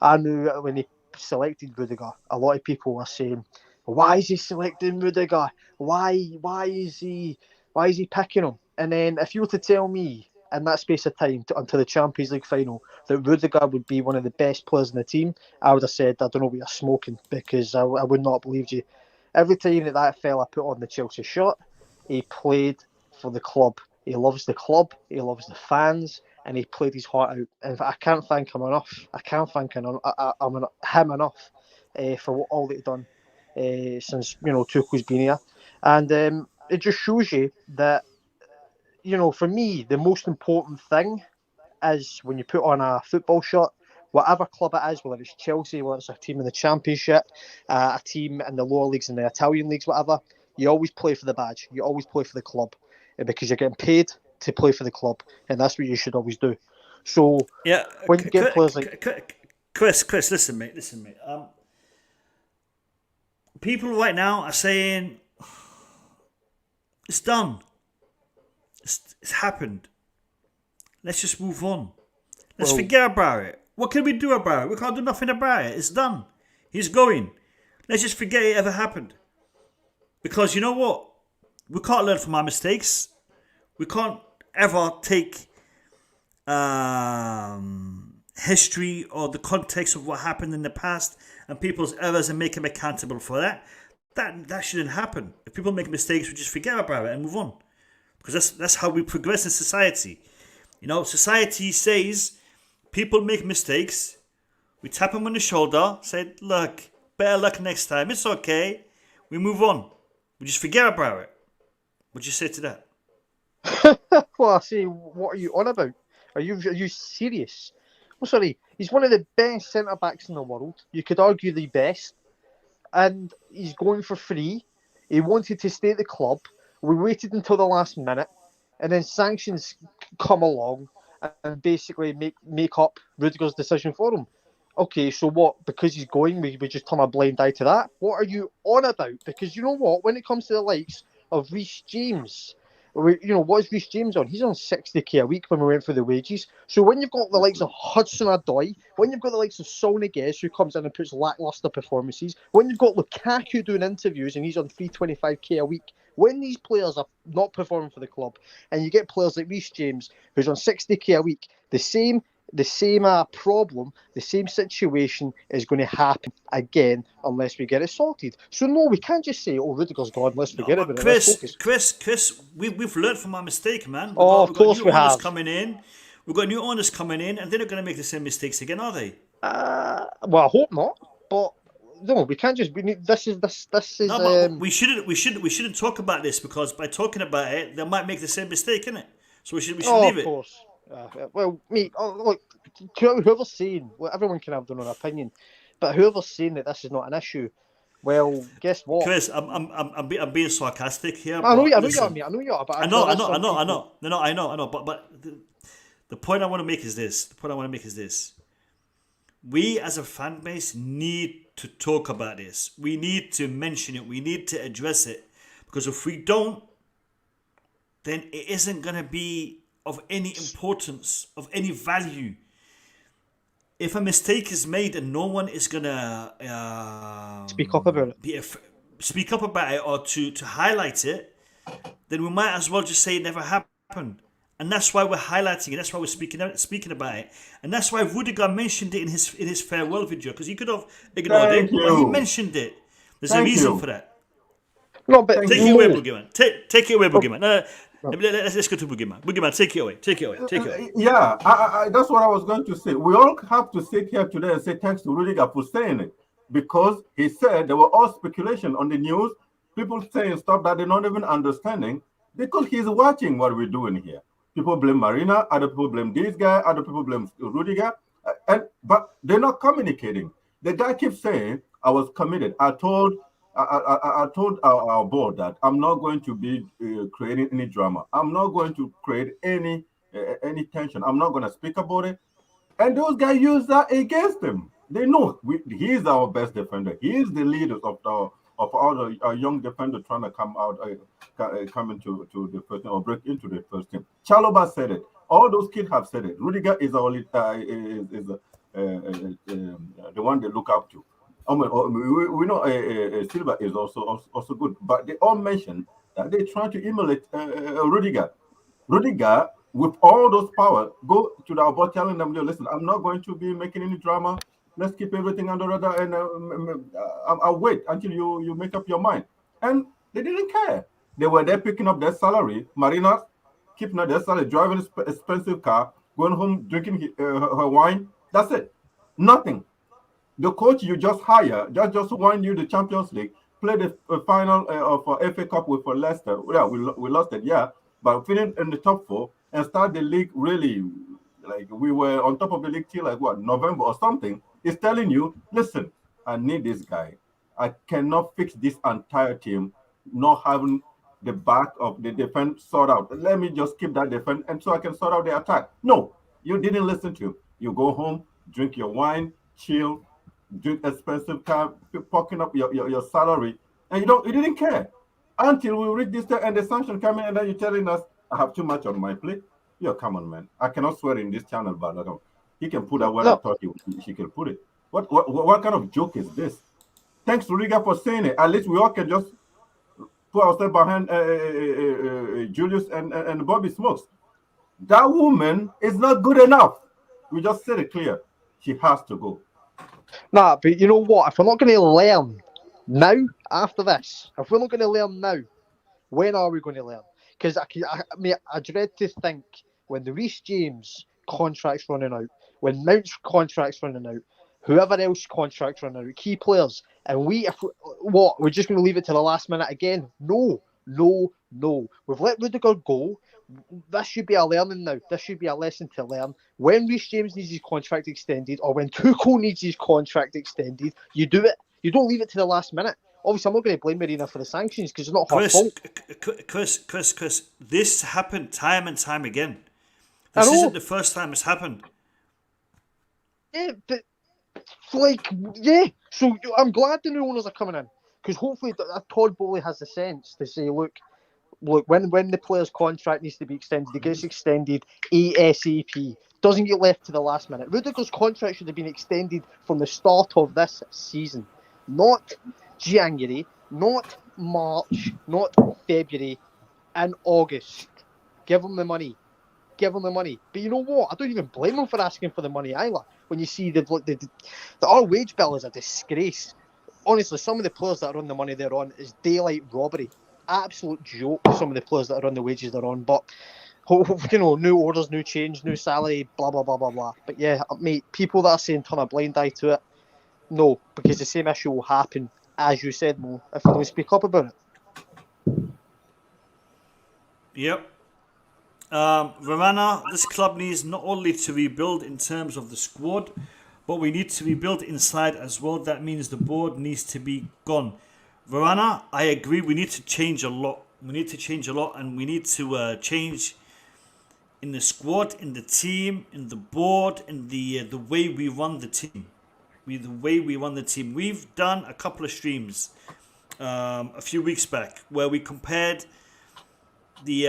I knew when he selected Rudiger, a lot of people were saying, "Why is he selecting Rudiger? Why is he picking him?" And then if you were to tell me in that space of time until the Champions League final that Rudiger would be one of the best players in the team, I would have said, I don't know what you're smoking, because I would not have believed you. Every time that fella put on the Chelsea shirt, he played for the club. He loves the club, he loves the fans, and he played his heart out. And I can't thank him enough. I can't thank him enough for all that he's done since Tuchel's been here. And it just shows you that, for me, the most important thing is when you put on a football shirt, whatever club it is, whether it's Chelsea, whether it's a team in the Championship, a team in the lower leagues, in the Italian leagues, whatever, you always play for the badge. You always play for the club because you're getting paid to play for the club, and that's what you should always do. So when you get players like Chris, listen, mate. People right now are saying it's done. It's happened. Let's just move on. Let's forget about it. What can we do about it? We can't do nothing about it. It's done. He's going. Let's just forget it ever happened. Because you know what? We can't learn from our mistakes. We can't ever take history or the context of what happened in the past and people's errors and make them accountable for that. That shouldn't happen. If people make mistakes, we just forget about it and move on. Because that's how we progress in society. Society says people make mistakes. We tap them on the shoulder, say, look, better luck next time. It's okay. We move on. We just forget about it. What'd you say to that? Well, I say, what are you on about? Are you serious? Well, sorry, he's one of the best centre-backs in the world. You could argue the best. And he's going for free. He wanted to stay at the club. We waited until the last minute, and then sanctions come along and basically make up Rudiger's decision for him. Okay, so what? Because he's going, we just turn a blind eye to that? What are you on about? Because you know what? When it comes to the likes of Reece James, what is Reece James on? He's on 60k a week when we went for the wages. So when you've got the likes of Hudson-Odoi, when you've got the likes of Saul Niguez, who comes in and puts lackluster performances, when you've got Lukaku doing interviews and he's on 325k a week, when these players are not performing for the club, and you get players like Reece James, who's on 60k a week, the same problem, the same situation is going to happen again unless we get it sorted. So no, we can't just say, "Oh, Rudiger's gone. Let's forget about it." Let's focus. Chris, we've learned from our mistake, man. Of course we have. We've got new owners coming in, and they're not going to make the same mistakes again, are they? Well, I hope not. But no, we can't just. This is. No, but we shouldn't talk about this, because by talking about it, they might make the same mistake, innit? So we should leave it. Of course. Well, mate, look, whoever's saying, everyone can have their own opinion, but whoever's saying that this is not an issue, well, guess what? Chris, I'm being sarcastic here. I know you are, mate. I know you are, but I know. No, I know. But the point I want to make is this. We as a fan base need to talk about this. We need to mention it. We need to address it, because if we don't, then it isn't going to be of any importance, of any value. If a mistake is made and no one is gonna speak up about it, or to highlight it, then we might as well just say it never happened. And that's why we're highlighting it. That's why we're speaking about it. And that's why Rudiger mentioned it in his farewell video, because he could have ignored it, but he mentioned it. There's a reason for that. No, but take it away, Boogeyman. Take it away, Boogeyman. No. Let's go to Boogeyman. Boogeyman, take it away. Yeah, I that's what I was going to say. We all have to sit here today and say thanks to Rudiger for saying it, because he said there were all speculation on the news, people saying stuff that they're not even understanding, because he's watching what we're doing here. People blame Marina, other people blame this guy, other people blame Rudiger, but they're not communicating. The guy keeps saying, "I was committed. I told our board that I'm not going to be creating any drama. I'm not going to create any tension. I'm not going to speak about it." And those guys use that against him. They know he's our best defender. He is the leader of all the young defenders trying to come into the first team or break into the first team. Chalobah said it. All those kids have said it. Rudiger is the one they look up to. We know Silva is also good, but they all mentioned that they're trying to emulate Rudiger. Rudiger, with all those power, go to the board telling them, "Listen, I'm not going to be making any drama. Let's keep everything under radar, and I'll wait until you make up your mind." And they didn't care. They were there picking up their salary. Marina keeping up their salary, driving an expensive car, going home drinking her wine. That's it. Nothing. The coach you just hire just won you the Champions League, played the final of FA Cup with Leicester. Yeah, we lost it, yeah, but finished in the top 4 and start the league really like we were on top of the league till like November or something. Is telling you, "Listen, I need this guy. I cannot fix this entire team not having the back of the defense sort out. Let me just keep that defense and so I can sort out the attack." No, you didn't listen to him. You go home, drink your wine, chill, drink expensive car, pocking up your salary, and you didn't care until we reach this time and the sanction coming, and then you're telling us, "I have too much on my plate." Come on, man. I cannot swear in this channel, but he can put that where I thought he can put it. What kind of joke is this? Thanks to Rüdiger for saying it. At least we all can just put ourselves behind Julius and Bobby Smokes. That woman is not good enough. We just said it clear. She has to go. Nah, but you know what? If we're not going to learn now, after this, if we're not going to learn now, when are we going to learn? Because I dread to think when the Reece James contract's running out, when Mount's contract's running out, whoever else contract's running out, key players, and we're just going to leave it to the last minute again? No. We've let Rudiger go. This should be a learning now. This should be a lesson to learn. When Reece James needs his contract extended, or when Tuchel needs his contract extended, you do it. You don't leave it to the last minute. Obviously, I'm not going to blame Marina for the sanctions because it's not her Chris, fault. Chris, this happened time and time again. I This know. isn't the first time it's happened. Yeah, but like, yeah. So I'm glad the new owners are coming in because hopefully Todd Bowley has the sense to say, look, when the player's contract needs to be extended, it gets extended ASAP. Doesn't get left to the last minute. Rudiger's contract should have been extended from the start of this season, not January, not March, not February, and August. Give him the money. Give him the money. But you know what? I don't even blame him for asking for the money either. When you see our wage bill is a disgrace. Honestly, some of the players that are on the money they're on is daylight robbery. Absolute joke. Some of the players that are on the wages they're on, but new orders, new change, new salary, blah blah blah blah blah. But yeah, mate, people that are saying turn a blind eye to it, no, because the same issue will happen, as you said, Mo, if we don't speak up about it. Yep. Verana, this club needs not only to rebuild in terms of the squad, but we need to rebuild inside as well. That means the board needs to be gone. Verana, I agree. We need to change a lot. We need to change a lot, and we need to change in the squad, in the team, in the board, in the way we run the team. The way we run the team. We've done a couple of streams a few weeks back where we compared the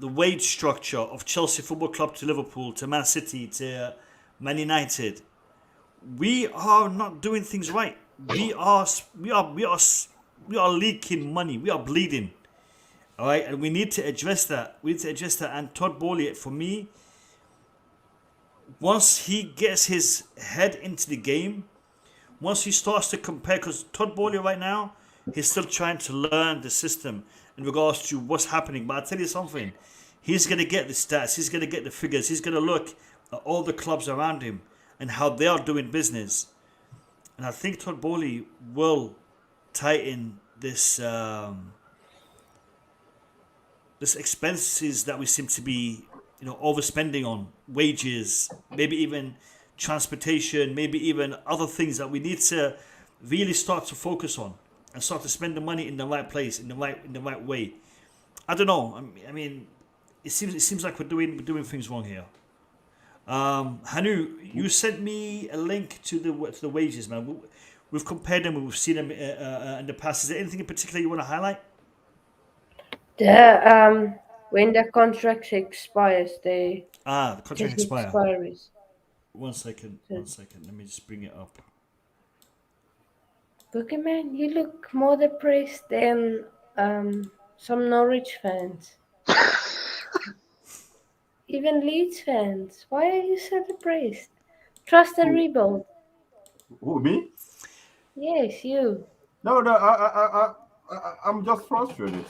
wage structure of Chelsea Football Club to Liverpool to Man City to Man United. We are not doing things right. We are leaking money. We are bleeding. All right, and we need to address that. And Todd Bowley, for me, once he gets his head into the game, once he starts to compare, because Todd Bowley right now, he's still trying to learn the system in regards to what's happening. But I'll tell you something, he's going to get the stats, he's going to get the figures, he's going to look at all the clubs around him and how they are doing business. And I think Todd Bowley will tighten this this expenses that we seem to be, overspending on wages, maybe even transportation, maybe even other things that we need to really start to focus on and start to spend the money in the right place, in the right way. I don't know. I mean, it seems like we're doing things wrong here. Hanu, you sent me a link to the wages, man. We've compared them. We've seen them in the past. Is there anything in particular you want to highlight? When the contract expires, the contract expires. One second. Let me just bring it up. Boogeyman, you look more depressed than some Norwich fans. Even Leeds fans. Why are you so depressed? Trust the rebuild. Who, me? Yes, you. No, I'm just frustrated.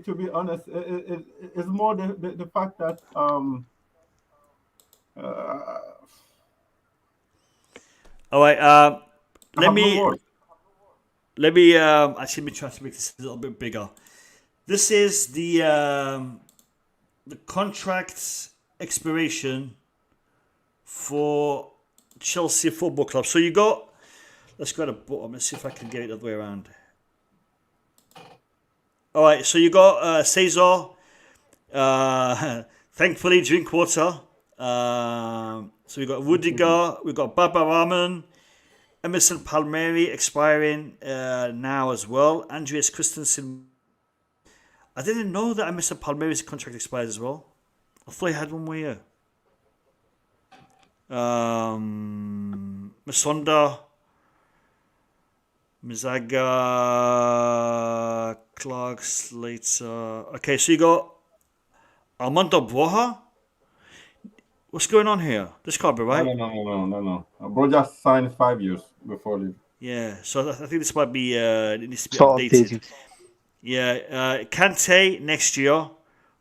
To be honest, it's more the fact that all right. Let me actually try to make this a little bit bigger. This is the contract expiration for Chelsea Football Club. So you got, let's go to the bottom. Let's see if I can get it the other way around. All right, so you got Cesar. Thankfully, drink water. So we got Rudiger, we got Baba Rahman, Emerson Palmieri expiring now as well. Andreas Christensen. I didn't know that Emerson Palmieri's contract expired as well. I thought he had one more year. Masonda, Mizaga, Clark, Slater. Okay, so you got Armando Broja. What's going on here? This can't be right. No. Bro just signed 5 years before leave. Yeah, so I think this might be it needs to be updated. Yeah, Kante next year,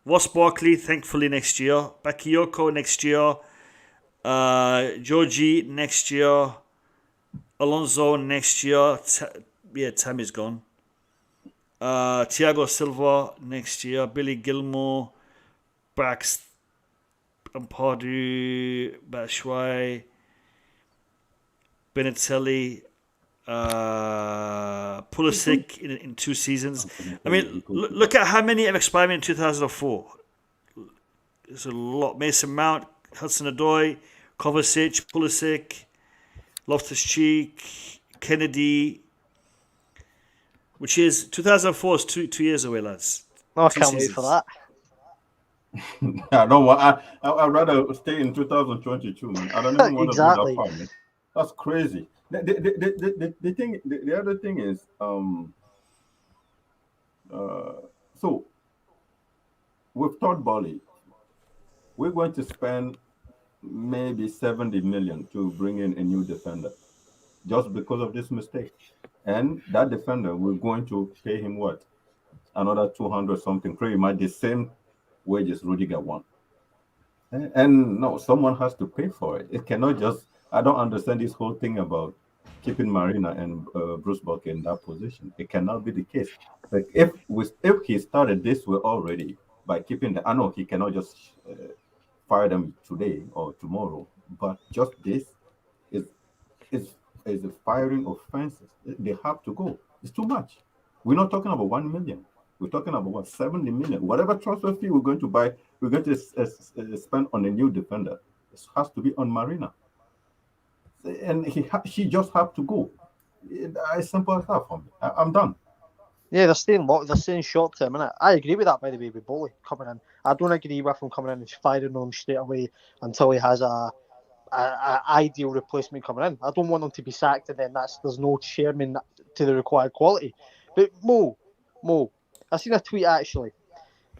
Ross Barkley thankfully next year, Bakayoko next year, Georgie next year, Alonso next year. Tammy's gone. Thiago Silva next year, Billy Gilmore, Brax, Ampadu, Batshuayi, Benatelli, Pulisic in 2 seasons. I mean, look at how many have expired in 2004. There's a lot. Mason Mount, Hudson-Odoi, Kovacic, Pulisic, Loftus-Cheek, Kennedy, which is 2004 is two years away, lads. No, I 2 can't wait seasons. for that. I don't want. I'd rather stay in 2022, man. I don't even want to go that Exactly. far, man. That's crazy. The thing, the other thing is, so with Todd Bowley, we're going to spend maybe 70 million to bring in a new defender, just because of this mistake. And that defender, we're going to pay him what? Another 200 something, pretty much the same wages Rudiger won. And no, someone has to pay for it. It cannot just. I don't understand this whole thing about keeping Marina and Bruce Buck in that position. It cannot be the case. Like if he started this way already by keeping the. I know he cannot just fire them today or tomorrow, but just this is is a firing offenses. They have to go. It's too much. We're not talking about 1 million. We're talking about what 70 million. Whatever transfer fee we're going to buy, we're going to spend on a new defender. It has to be on Marina, and she just have to go. As simple as that for me. I'm done. Yeah, they're staying They're staying short term, innit? I agree with that, by the way, with Bowley coming in. I don't agree with him coming in and firing on him straight away until he has a ideal replacement coming in. I don't want him to be sacked and then there's no chairman to the required quality. But Mo, I seen a tweet actually.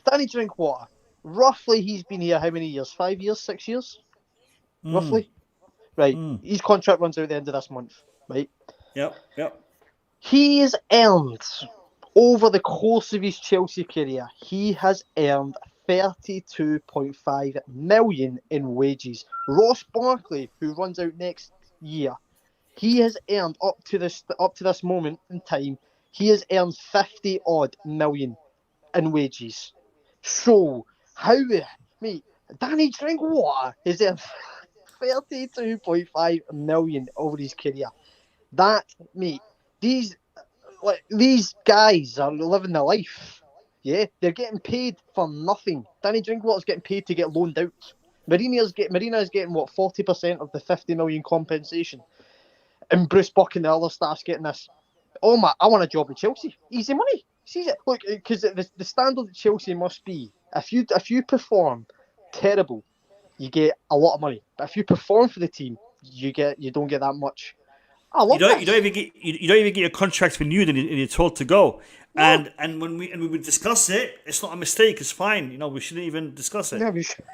Danny Drinkwater, roughly he's been here how many years? 5 years, 6 years? Roughly? Right. His contract runs out at the end of this month, right? Yep. He has earned, over the course of his Chelsea career, he has earned 32.5 million in wages. Ross Barkley, who runs out next year, he has earned up to this moment in time, he has earned 50 odd million in wages. So how, mate, Danny Drinkwater has earned 32.5 million over his career. That, mate, these guys are living their life. Yeah, they're getting paid for nothing. Danny Drinkwater's getting paid to get loaned out. Marina's getting what 40% of the 50 million compensation, and Bruce Buck and the other staff's getting this. Oh my! I want a job at Chelsea. Easy money. See it? Look, because the standard at Chelsea must be if you perform terrible, you get a lot of money. But if you perform for the team, you don't get that much. I love this. You don't even get your contract renewed and you're told to go. No. And when we would discuss it, it's not a mistake. It's fine. You know, we shouldn't even discuss it. Yeah, we should.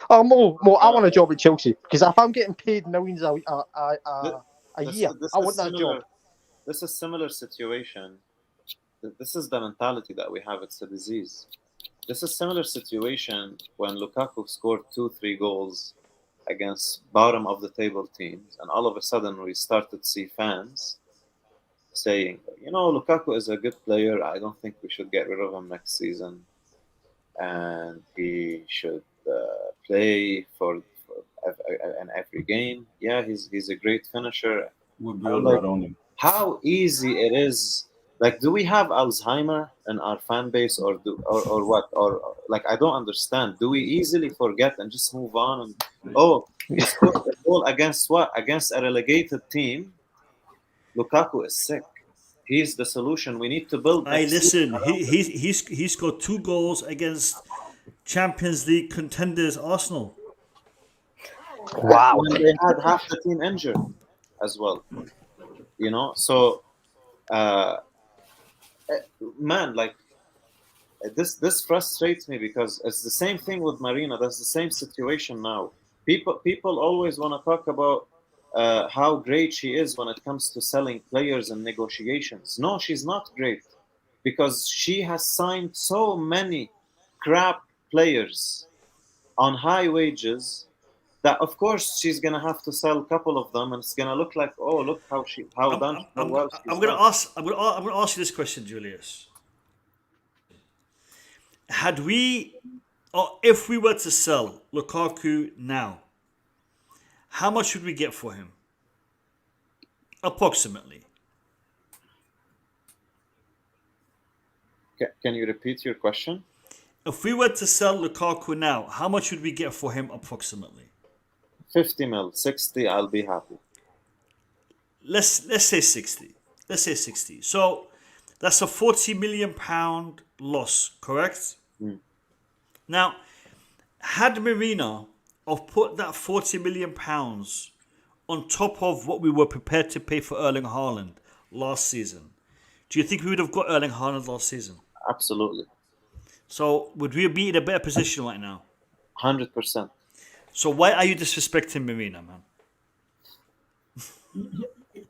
Oh, Mo, I want a job at Chelsea because if I'm getting paid millions a year, I want that job. This is similar situation. This is the mentality that we have. It's a disease. This is similar situation when Lukaku scored 2-3 goals against bottom of the table teams, and all of a sudden we started to see fans saying, Lukaku is a good player. I don't think we should get rid of him next season, and he should play for in every game. Yeah, he's a great finisher. We build that on him. How easy it is. Like, do we have Alzheimer in our fan base, or what? Or like, I don't understand. Do we easily forget and just move on? And he scored a goal against what? Against a relegated team. Lukaku is sick. He's the solution. We need to build. Listen. He scored 2 goals against Champions League contenders Arsenal. Wow. When they had half the team injured as well. So. Man, like this frustrates me because it's the same thing with Marina. That's the same situation now. People always want to talk about how great she is when it comes to selling players and negotiations. No, she's not great because she has signed so many crap players on high wages that of course she's gonna have to sell a couple of them, and it's gonna look like, look how I'm gonna ask you this question, Julius. If we were to sell Lukaku now, how much would we get for him? Approximately. Can you repeat your question? If we were to sell Lukaku now, how much would we get for him approximately? 50 mil, 60, I'll be happy. Let's say 60. Let's say 60. So that's a 40 million pound loss, correct? Now, had Marina have put that 40 million pounds on top of what we were prepared to pay for Erling Haaland last season, do you think we would have got Erling Haaland last season? Absolutely. So would we be in a better position right now? 100%. So why are you disrespecting Marina, man?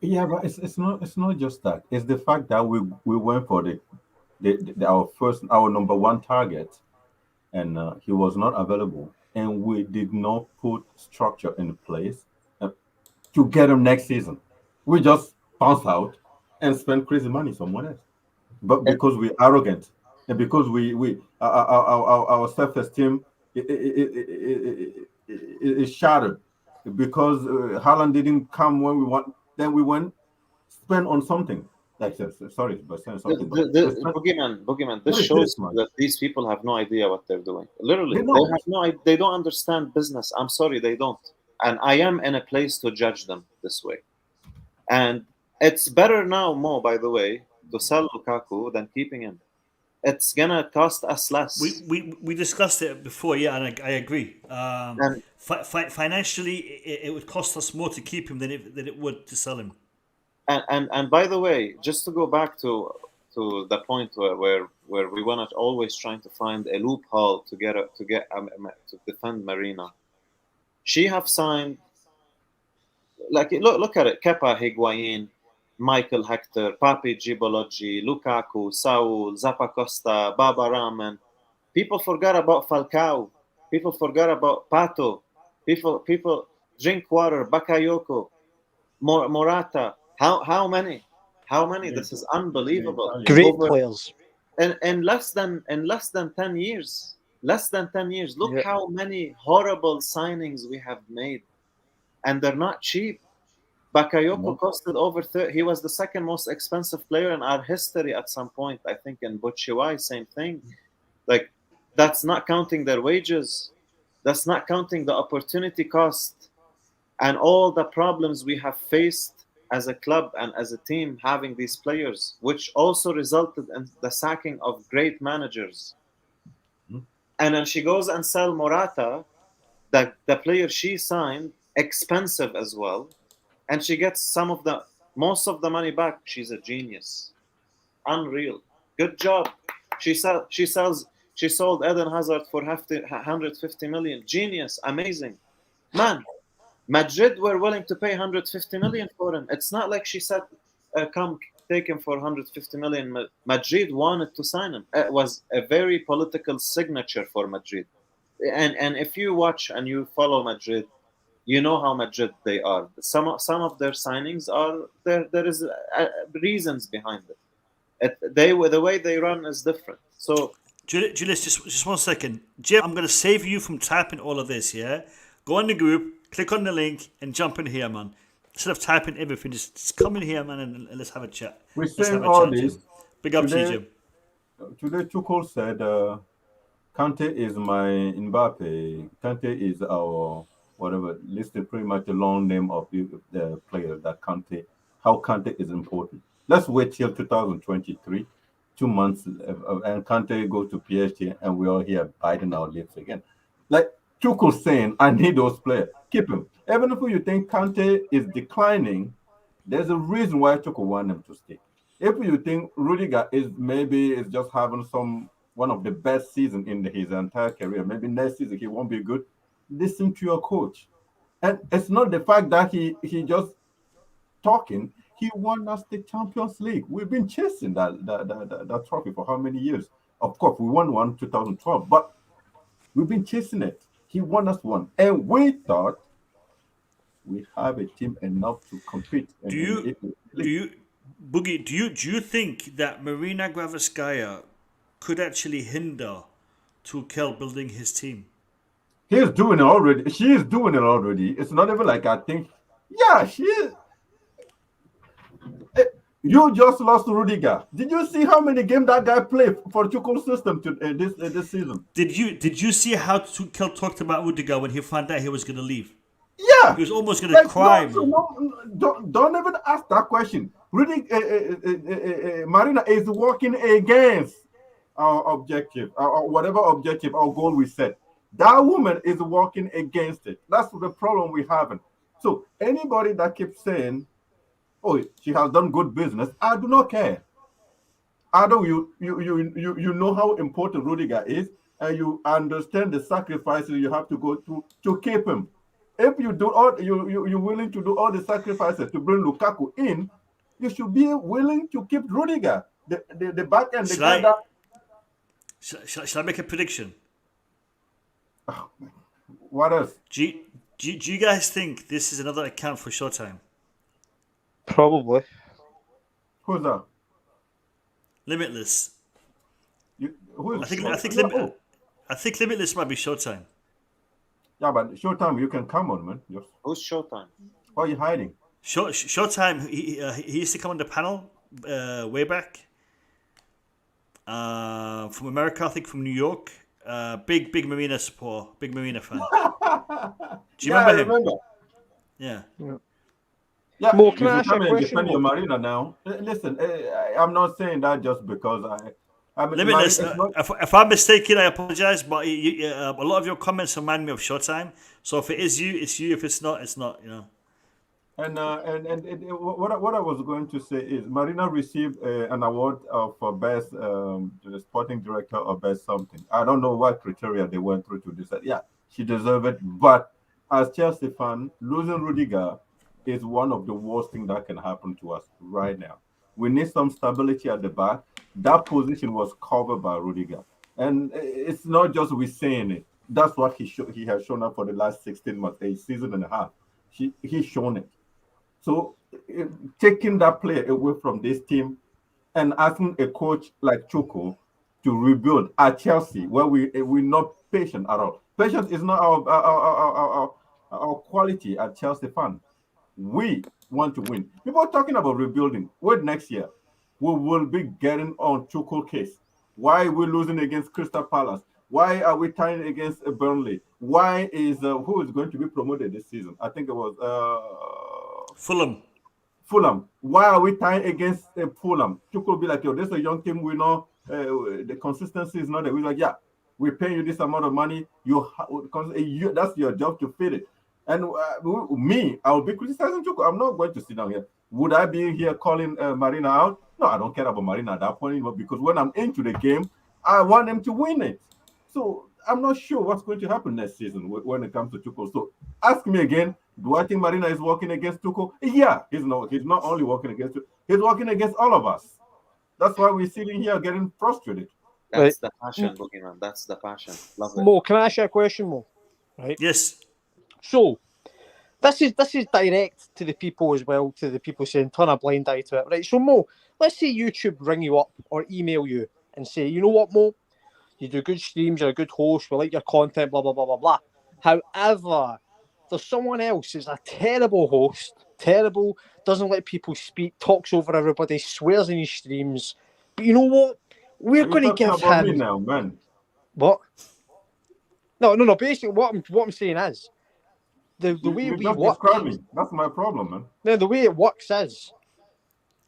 Yeah, but it's not just that. It's the fact that we went for our number one target, and he was not available, and we did not put structure in place uh, to get him next season. We just bounce out and spend crazy money somewhere else. But And because we're arrogant, and because we our self esteem is shattered, because Haaland didn't come when we want, then we went spend on something. Like sorry, but spend the, something, but we the spent. boogeyman, this What is shows this, man? that these people have no idea what they're doing. Literally, They they don't. have they don't understand business. I'm sorry, they don't. And I am in a place to judge them this way. And it's better now, Mo, by the way, to sell Lukaku than keeping him. It's gonna cost us less. We discussed it before, yeah, and I agree. And Financially, it would cost us more to keep him than it would to sell him. and by the way, just to go back to the point where we want to always trying to find a loophole to defend Marina. She have signed, like, look at it: Kepa, Higuain, Michael Hector, Papi Gibologi, Lukaku, Saul, Zappacosta, Baba Ramen. People forgot about Falcao. People forgot about Pato. People drink water. Bakayoko, Morata. How many? How many? This is unbelievable. Great Over players. in less than 10 years. Less than 10 years. Look Yeah. how many horrible signings we have made, and they're not cheap. Bakayoko No. costed over 30. He was the second most expensive player in our history at some point. I think in Butshiwai, same thing. Like, that's not counting their wages. That's not counting the opportunity cost and all the problems we have faced as a club and as a team having these players, which also resulted in the sacking of great managers. And then she goes and sell Morata, the player she signed, expensive as well, and she gets most of the money back. She's a genius. Unreal. Good job. She sold Eden Hazard for 150 million. Genius. Amazing. Man, Madrid were willing to pay 150 million for him. It's not like she said, come take him for 150 million. Madrid wanted to sign him. It was a very political signature for Madrid. And if you watch and you follow Madrid, you know how Madrid they are. Some of their signings are there is reasons behind it. The way they run is different. So Julius, just 1 second. Jim, I'm going to save you from typing all of this, yeah? Go in the group, click on the link, and jump in here, man. Instead of typing everything, just come in here, man, and let's have a chat. We're Let's saying have a all chat, this Jim. Big up to you, today. Jim. Today, Tuchel said, Kante is my Mbappe. Kante is our whatever. Listed pretty much the long name of the player that Kante. How Kante is important. Let's wait till 2023, 2 months, and Kante goes to PSG, and we all here biting our lips again. Like Tuchel saying, I need those players. Keep him. Even if you think Kante is declining, there's a reason why Tuchel want him to stay. If you think Rudiger is just having one of the best seasons in his entire career, maybe next season he won't be good. Listen to your coach, and it's not the fact that he just talking. He won us the Champions League. We've been chasing that trophy for how many years? Of course, we won one 2012, but we've been chasing it. He won us one, and we thought we have a team enough to compete Do in you, the do league. you, Boogie, do you think that Marina Graverskaya could actually hinder Tuchel building his team? He's doing it already. She is doing it already. It's not even like I think. Yeah, she is. You just lost to Rudiger. Did you see how many games that guy played for Tuchel's system this season? Did you see how Tuchel talked about Rudiger when he found out he was going to leave? Yeah. He was almost going to Like, cry, no, so man. don't even ask that question. Rudiger, Marina is working against our objective, our whatever objective, our goal we set. That woman is working against it. That's the problem we having. So anybody that keeps saying, "Oh, she has done good business," I do not care. Either you know how important Rudiger is, and you understand the sacrifices you have to go through to keep him. If you do all you're willing to do all the sacrifices to bring Lukaku in, you should be willing to keep Rudiger, the back end, the Should guy I that. should I make a prediction? What else? Do you guys think this is another account for Showtime? Probably. Who's that? Limitless. Who is? I think Limitless might be Showtime. Yeah, but Showtime, you can come on, man. Who's Showtime? Why are you hiding? Showtime. He used to come on the panel way back. From America, I think from New York. Big Marina supporter, big Marina fan. Do you remember him? Remember. Yeah. Yeah, Mo, you can I should ask you come a and question, defend your Mo? Marina now. Listen, I'm not saying that just because I mean, Limitless. Marina, it's not, If I'm mistaken, I apologize. But a lot of your comments remind me of Showtime. So if it is you, it's you. If it's not, it's not. You know. what I was going to say is Marina received an award for best sporting director or best something. I don't know what criteria they went through to decide. Yeah, she deserved it. But as Chelsea fan, losing Rudiger is one of the worst things that can happen to us right now. We need some stability at the back. That position was covered by Rudiger, and it's not just we saying it. That's what he has shown up for the last 16 months, a season and a half. He's shown it. So taking that player away from this team and asking a coach like Chuko to rebuild at Chelsea, where we're not patient at all. Patience is not our quality at Chelsea fan. We want to win. People are talking about rebuilding. Wait, next year we will be getting on Chuko case. Why are we losing against Crystal Palace? Why are we tying against Burnley? Why is who is going to be promoted this season? I think it was Fulham. Fulham. Why are we tying against Fulham? You could be like, yo, this is a young team. We know the consistency is not there. We're like, yeah, we're paying you this amount of money. That's your job to fit it. And I'll be criticizing Chuko. I'm not going to sit down here. Would I be here calling Marina out? No, I don't care about Marina at that point, because when I'm into the game, I want them to win it. So I'm not sure what's going to happen next season when it comes to Tuchel. So ask me again, do I think Marina is working against Tuchel? Yeah, he's not only working against it, he's working against all of us. That's why we're sitting here getting frustrated. That's the passion, Boogeyman. That's the passion. Love it. Mo, can I ask you a question, Mo? Right. Yes. So this is direct to the people as well, to the people saying turn a blind eye to it. Right. So Mo, let's say YouTube ring you up or email you and say, you know what, Mo? You do good streams, you're a good host, we like your content, blah, blah, blah, blah, blah. However, there's someone else who's a terrible host, terrible, doesn't let people speak, talks over everybody, swears in his streams. But you know what? We're going to give him... me now, man. What? No. Basically, what I'm saying is, the way you we just work... described me. That's my problem, man. No, the way it works is,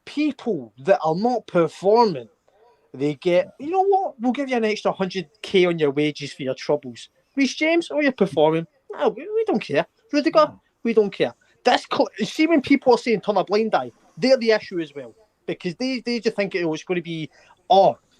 people that are not performing, they get, you know what, we'll give you an extra 100k on your wages for your troubles. Reece James, oh, you're performing. No, we don't care. Rüdiger, we don't care. See, when people are saying turn a blind eye, they're the issue as well. Because they just think it's going to be,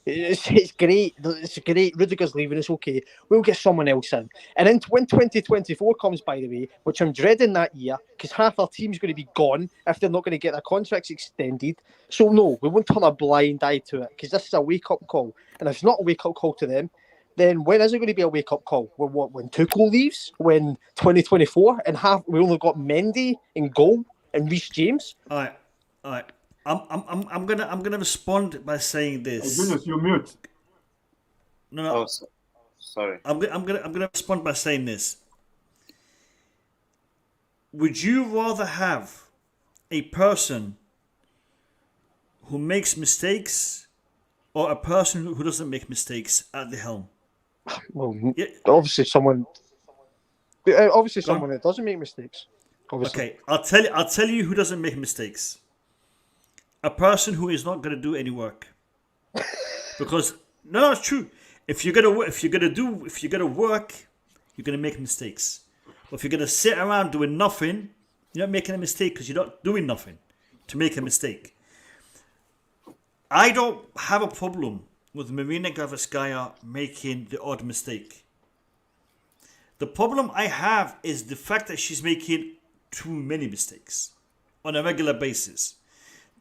it's great. It's great. Rüdiger's leaving. It's okay. We'll get someone else in. And then when 2024 comes, by the way, which I'm dreading that year, because half our team's going to be gone if they're not going to get their contracts extended. So no, we won't turn a blind eye to it, because this is a wake-up call. And if it's not a wake-up call to them, then when is it going to be a wake-up call? When Tuchel leaves? When 2024? And we only got Mendy in goal and Reece James? All right. I'm gonna respond by saying this. Goodness, you mute. No. Oh, sorry. I'm gonna respond by saying this. Would you rather have a person who makes mistakes or a person who doesn't make mistakes at the helm? Well, Yeah. obviously someone Go on. that doesn't make mistakes. Obviously. Okay, I'll tell you who doesn't make mistakes. A person who is not going to do any work. Because no, it's true. If you're gonna work, you're gonna make mistakes. But if you're gonna sit around doing nothing, you're not making a mistake because you're not doing nothing to make a mistake. I don't have a problem with Marina Gavaskaya making the odd mistake. The problem I have is the fact that she's making too many mistakes on a regular basis.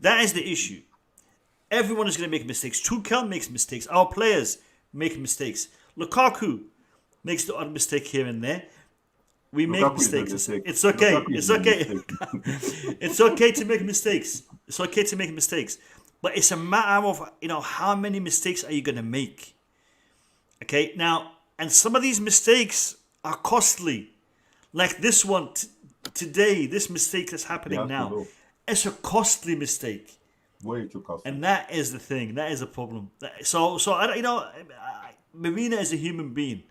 That is the issue. Everyone is going to make mistakes. Tuchel makes mistakes. Our players make mistakes. Lukaku makes the odd mistake here and there. We make Lukaku is a mistakes. mistake. It's okay. Lukaku It's is a okay. mistake. It's okay to make mistakes. It's okay to make mistakes. But it's a matter of, how many mistakes are you going to make? Okay, now, and some of these mistakes are costly. Like this one today, this mistake that's happening now. It's a costly mistake. Way too costly. And that is the thing. That is a problem. So Marina is a human being.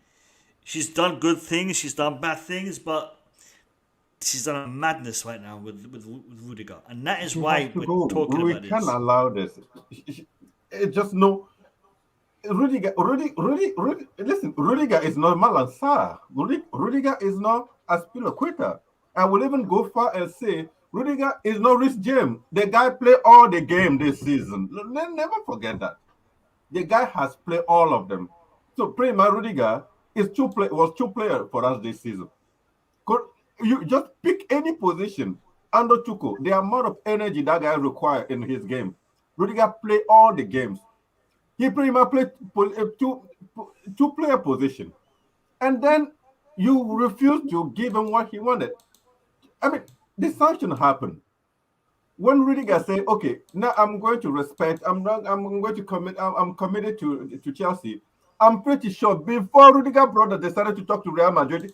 She's done good things. She's done bad things, but she's done a madness right now with Rüdiger, and that is why we're talking about this. We can't allow this. It's just no. Rüdiger, listen. Rüdiger is not Malang Sarr. Rüdiger is not Aspilicueta. I will even go far and say Rudiger is not Rhys James. The guy played all the game this season. Never forget that. The guy has played all of them. So Prima Rudiger was two players for us this season. You just pick any position under Tuchel, the amount of energy that guy requires in his game. Rudiger played all the games. He pretty much played two player position. And then you refuse to give him what he wanted. I mean, the sanction happened when Rudiger said, "Okay, now I'm going to respect. I'm going to commit. I'm committed to Chelsea." I'm pretty sure before Rudiger brother decided to talk to Real Madrid,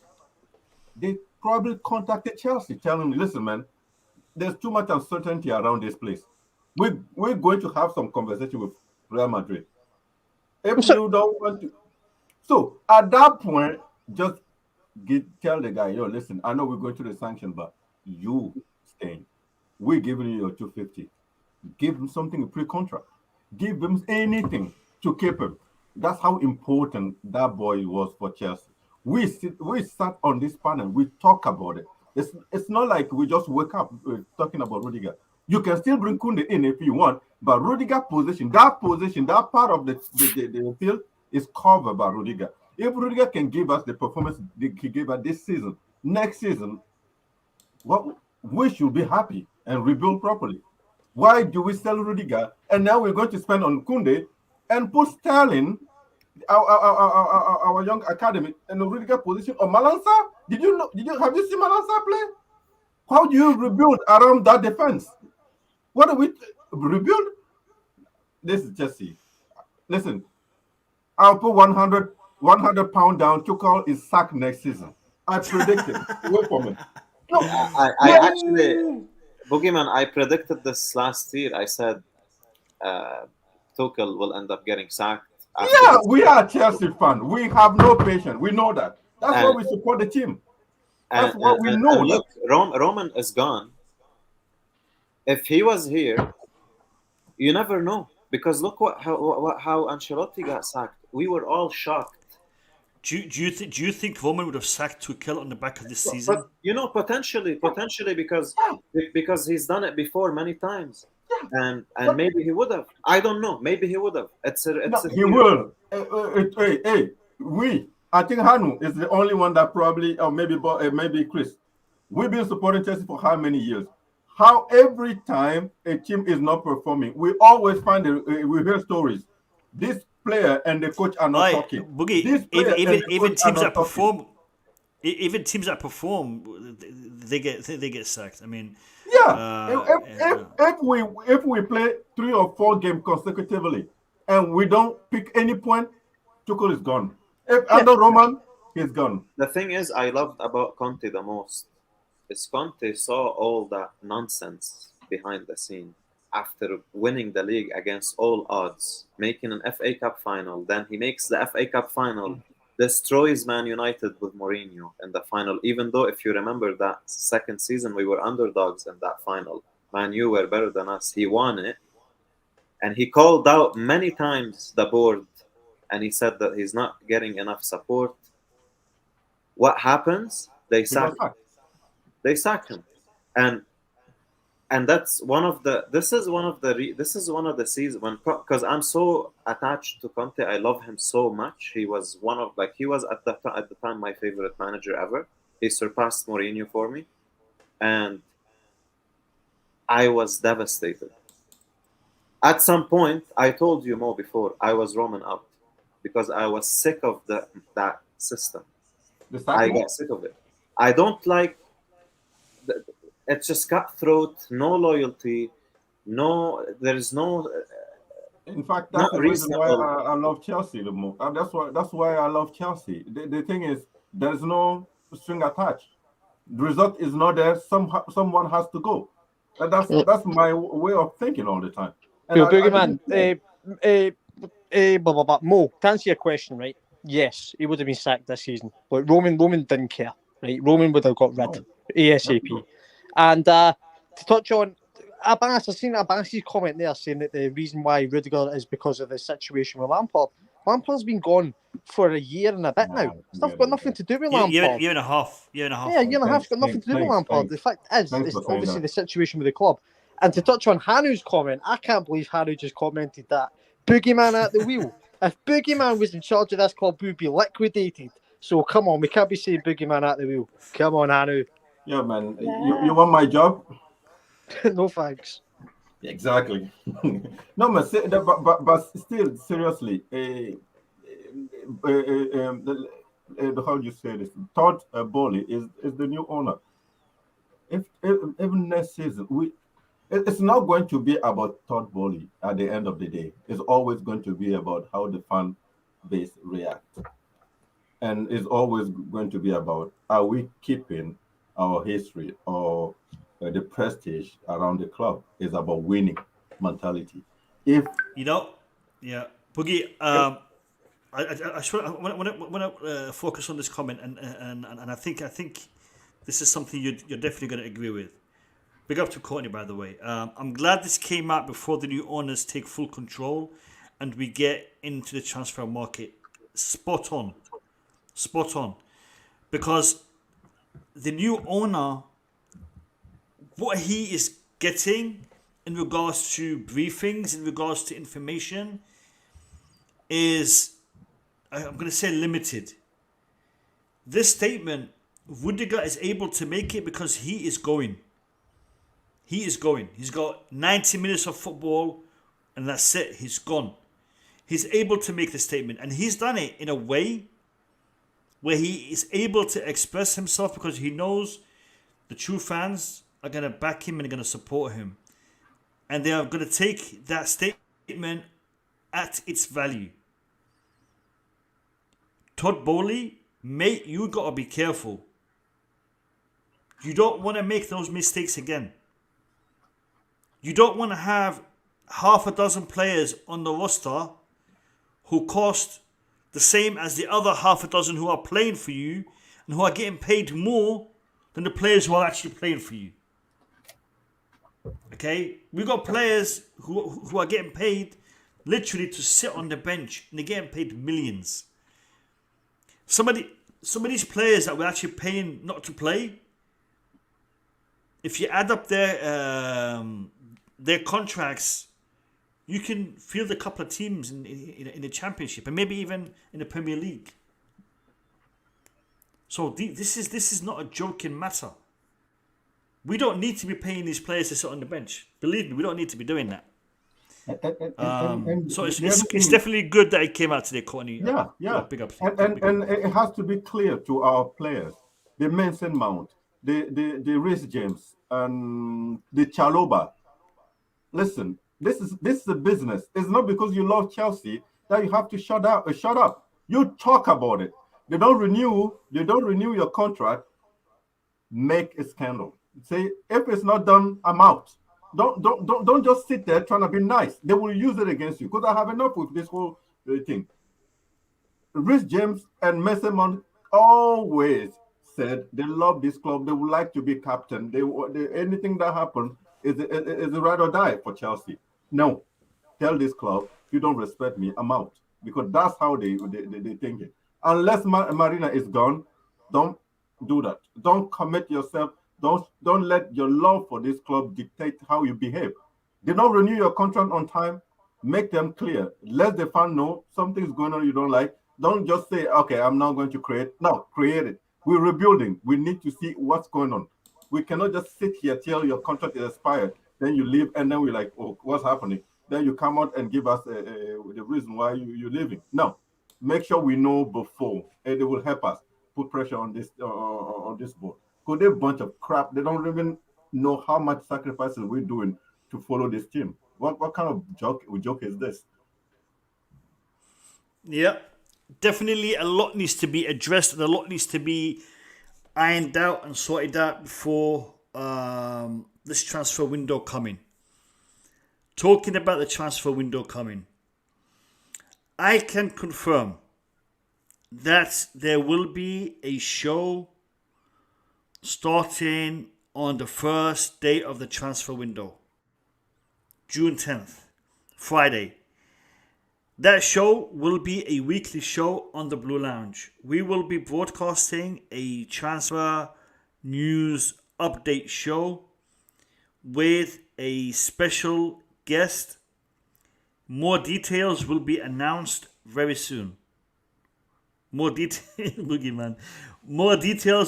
they probably contacted Chelsea, telling them, "Listen, man, there's too much uncertainty around this place. We're going to have some conversation with Real Madrid. If you don't want to." So at that point, just tell the guy, "Yo, listen, I know we're going through the sanction, but you staying. We're giving you your 250. Give him something, a pre-contract. Give him anything to keep him." That's how important that boy was for Chelsea. We sat on this panel. We talk about it. It's not like we just wake up talking about Rudiger. You can still bring Kunde in if you want, but Rudiger that part of the field is covered by Rudiger. If Rudiger can give us the performance he gave us this season, next season, we should be happy and rebuild properly. Why do we sell Rudiger and now we're going to spend on Kunde and put Sterling, our young academy, in the Rudiger position of Malang Sarr? Have you seen Malang Sarr play? How do you rebuild around that defense? What do we rebuild? This is Jesse. Listen, I'll put 100 pounds down. Tuchel is sacked next season. I predict it. Wait for me. No, I actually, Boogeyman, I predicted this last year. I said Tuchel will end up getting sacked. Yeah, we are Chelsea fans. We have no patience. We know that. That's why we support the team. That's what we know. And look, Roman is gone. If he was here, you never know. Because look how Ancelotti got sacked. We were all shocked. Do you think Roman would have sacked Tuchel on the back of this season? But, potentially because he's done it before many times, and maybe he would have. I don't know. Maybe he would have. He will. I think Hanu is the only one that probably, or maybe Chris. We've been supporting Chelsea for how many years? How every time a team is not performing, we always we hear stories. This player and the coach are not talking. Boogie, even teams that perform, they get sacked. I mean, if we play 3 or 4 games consecutively and we don't pick any point, Tuchel is gone. If under Roman, he's gone. The thing is, I loved about Conte the most is Conte saw all that nonsense behind the scene. after winning the league against all odds, making an FA Cup final. Then he makes the FA Cup final, destroys Man United with Mourinho in the final. Even though, if you remember that second season, we were underdogs in that final. Man U were better than us. He won it. And he called out many times the board, and he said that he's not getting enough support. What happens? They sack him. And that's one of the seasons when, because I'm so attached to Conte. I love him so much. He was at the time my favorite manager ever. He surpassed Mourinho for me, and I was devastated. At some point, I told you, Mo, before, I was roaming out because I was sick of that system. I got sick of it. I don't like. It's just cutthroat, no loyalty, there's no. In fact, that's the reason why I love Chelsea the most. That's why I love Chelsea. The thing is, there's no string attached. The result is not there. Someone has to go. That's my way of thinking all the time. Boogeyman, Mo, to answer your question, right? Yes, he would have been sacked this season, but Roman didn't care, right? Roman would have got rid ASAP. And to touch on Abbas, I've seen Abbas's comment there saying that the reason why Rüdiger is because of the situation with Lampard. Lampard's been gone for a year and a bit now. It's got nothing to do with Lampard. Year and a half. Yeah, a year and a half's got nothing to do with Lampard. The fact is, it's obviously the situation with the club. And to touch on Hanu's comment, I can't believe Hanu just commented that Boogeyman at the wheel. If Boogeyman was in charge of this club, we'd be liquidated. So come on, we can't be saying Boogeyman at the wheel. Come on, Hanu. Yeah, man. You want my job? No thanks. Exactly. No, but still, seriously, how do you say this? Todd Bowley is the new owner. If even next season, it's not going to be about Todd Bowley at the end of the day. It's always going to be about how the fan base reacts. And it's always going to be about, are we keeping our history or the prestige around the club? Is about winning mentality. If Boogie, I want to focus on this comment, and I think this is something you're definitely going to agree with. Big up to Courtney, by the way. I'm glad this came out before the new owners take full control and we get into the transfer market. Spot on. Because the new owner, what he is getting in regards to briefings, in regards to information, is, I'm going to say, limited. This statement, Rüdiger is able to make it because he is going. He's got 90 minutes of football and that's it. He's gone. He's able to make the statement, and he's done it in a way where he is able to express himself because he knows the true fans are going to back him and are going to support him. And they are going to take that statement at its value. Todd Bowley, mate, you got to be careful. You don't want to make those mistakes again. You don't want to have half a dozen players on the roster who cost the same as the other half a dozen who are playing for you and who are getting paid more than the players who are actually playing for you. Okay? We've got players who are getting paid literally to sit on the bench, and they're getting paid millions. Some of these players that we're actually paying not to play, if you add up their contracts, you can field a couple of teams in the Championship and maybe even in the Premier League. So this is not a joking matter. We don't need to be paying these players to sit on the bench. Believe me, we don't need to be doing that. So it's definitely good that it came out today, Courtney. Yeah. Big up. And it has to be clear to our players, the Mason Mount, the Reece James, and the Chalobah. Listen, this is a business. It's not because you love Chelsea that you have to shut up. You talk about it. They don't renew your contract. Make a scandal. Say, if it's not done, I'm out. Don't just sit there trying to be nice. They will use it against you. Because I have enough with this whole thing. Rhys James and Mason Mount always said they love this club. They would like to be captain. They anything that happens is a ride or die for Chelsea. No, tell this club, if you don't respect me, I'm out. Because that's how they think it. Unless Marina is gone, don't do that. Don't commit yourself. Don't let your love for this club dictate how you behave. They don't renew your contract on time. Make them clear. Let the fan know something's going on you don't like. Don't just say, okay, I'm not going to create. No, create it. We're rebuilding. We need to see what's going on. We cannot just sit here till your contract is expired. Then you leave, and then we're like, oh, what's happening? Then you come out and give us the reason why you're leaving. No, make sure we know before, and it will help us put pressure on this board. Because they're a bunch of crap. They don't even know how much sacrifices we're doing to follow this team. What kind of joke is this? Yeah, definitely a lot needs to be addressed and a lot needs to be ironed out and sorted out before this transfer window coming. Talking about the transfer window coming, I can confirm that there will be a show starting on the first day of the transfer window, June 10th, Friday. That show will be a weekly show on the Blue Lounge. We will be broadcasting a transfer news update show with a special guest. More details will be announced very soon. More details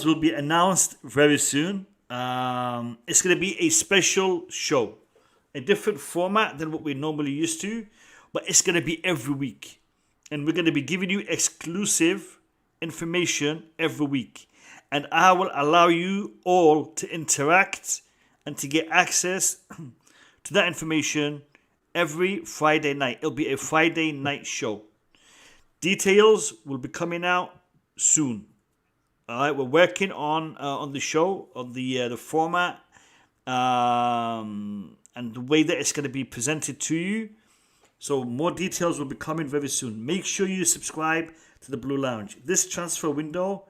will be announced very soon. It's going to be a special show, a different format than what we're normally used to, but it's going to be every week. And we're going to be giving you exclusive information every week. And I will allow you all to interact and to get access to that information every Friday night. It'll be a Friday night show. Details will be coming out soon. All right, we're working on the show, on the format, and the way that it's going to be presented to you. So more details will be coming very soon. Make sure you subscribe to the Blue Lounge. This transfer window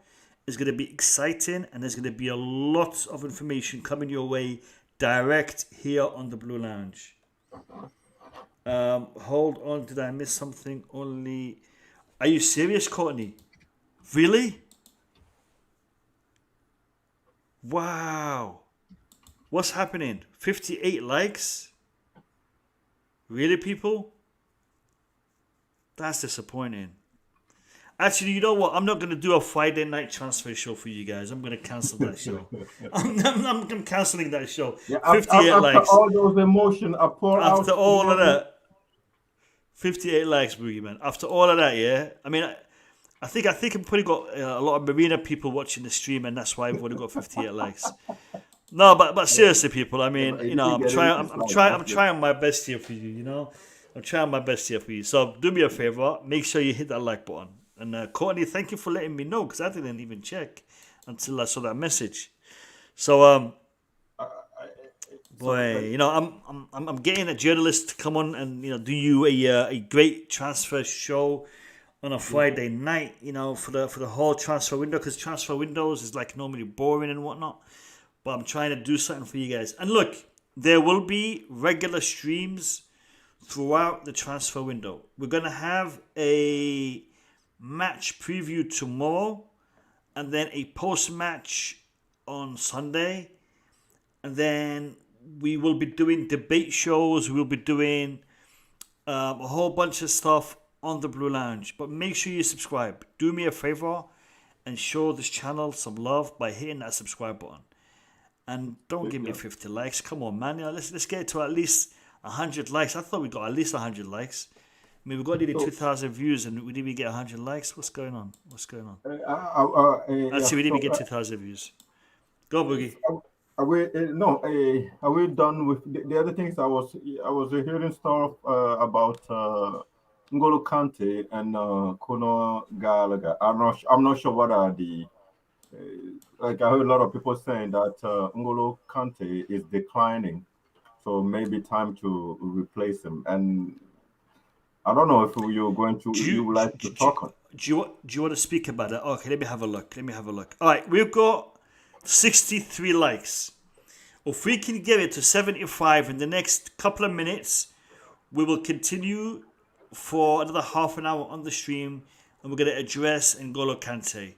is going to be exciting, and there's going to be a lot of information coming your way direct here on the Blue Lounge. Hold on, did I miss something? Only, are you serious, Courtney? Really? Wow. What's happening? 58 likes? Really, people? That's disappointing. Actually, you know what? I'm not going to do a Friday night transfer show for you guys. I'm going to cancel that show. I'm cancelling that show. Yeah, 58 after likes. all those emotions I pour out. After all of that. 58 likes, Boogeyman. After all of that, yeah? I mean, I think I've probably got a lot of Marina people watching the stream, and that's why I've only got 58 likes. No, but seriously, people. I mean, you know, I'm trying my best here for you. You know, I'm trying my best here for you. So do me a favor, make sure you hit that like button. And Courtney, thank you for letting me know, because I didn't even check until I saw that message. So boy, you know, I'm getting a journalist to come on and, you know, do you a great transfer show on a Friday night, you know, for the whole transfer window, because transfer windows is like normally boring and whatnot. But I'm trying to do something for you guys. And look, there will be regular streams throughout the transfer window. We're going to have a match preview tomorrow, and then a post-match on Sunday. And then we will be doing debate shows. We'll be doing a whole bunch of stuff on the Blue Lounge. But make sure you subscribe. Do me a favor and show this channel some love by hitting that subscribe button. And don't give me 50 likes. Come on, man. Yeah, let's get to at least 100 likes. I thought we got at least 100 likes. I mean, we got nearly 2,000 views and we didn't even get 100 likes. What's going on? Actually, we didn't even get 2,000 views. Go, Boogie. Are we done with the other things? I was hearing stuff about N'Golo Kante and Conor Gallagher. I'm not sure what are the like. I heard a lot of people saying that N'Golo Kante is declining. so maybe time to replace him. And I don't know if you're going to, Do you you would like to talk on. do you want to speak about that? Okay, let me have a look. All right, we've got 63 likes. If we can get it to 75 in the next couple of minutes, we will continue for another half an hour on the stream, and we're going to address N'Golo Kante.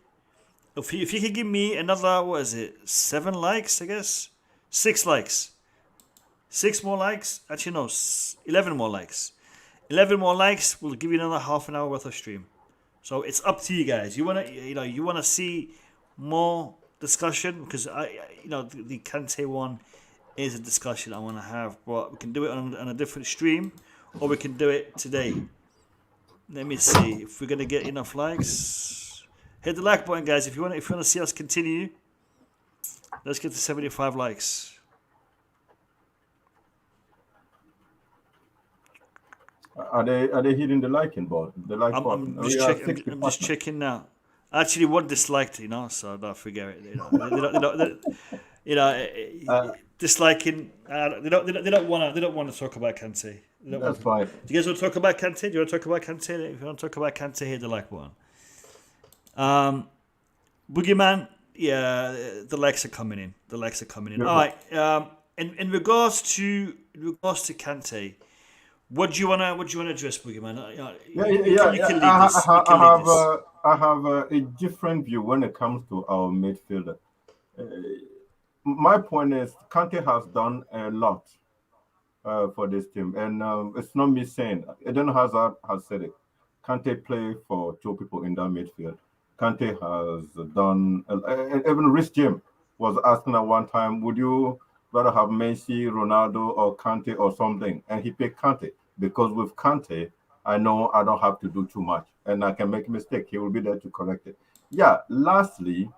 If you can give me another, what is it, 7 likes, I guess? 6 likes. 6 more likes? Actually, no, 11 more likes. 11 more likes will give you another half an hour worth of stream. So it's up to you guys. You wanna see more discussion, because the Kante one is a discussion I want to have, but we can do it on a different stream, or we can do it today. Let me see if we're gonna get enough likes. Hit the like button, guys, if you want to see us continue. Let's get to 75 likes. Are they hitting the liking button? The like button. I'm just checking now. Actually, one disliked, so don't forget it. Disliking. They don't want to talk about Kante. That's fine. Do you guys want to talk about Kante? Do you want to talk about Kante? If you want to talk about Kante, hit the like button. Boogeyman, yeah, the likes are coming in. Yeah. All right. In regards to Kante, what do you wanna address, Boogeyman? Yeah. You can lead this. I have a different view when it comes to our midfielder. My point is, Kante has done a lot for this team, and it's not me saying. Eden Hazard has said it. Kante play for 2 people in that midfield. Kante has done, even Rich Jim was asking at one time, would you rather have Messi, Ronaldo, or Kante or something? And he picked Kante, because with Kante, I know I don't have to do too much, and I can make a mistake. He will be there to correct it. Yeah, lastly,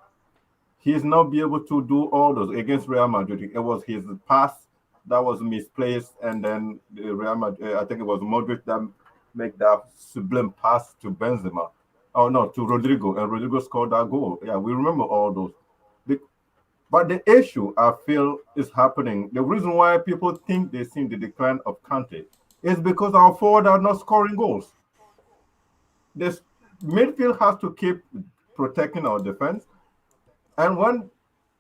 he's not be able to do all those against Real Madrid. It was his pass that was misplaced, and then Real Madrid, I think it was Modric that make that sublime pass to Benzema. Oh no, to Rodrigo, and Rodrigo scored that goal. Yeah, we remember all those. But the issue I feel is happening. The reason why people think they see the decline of Kante is because our forward are not scoring goals. This midfield has to keep protecting our defense, and when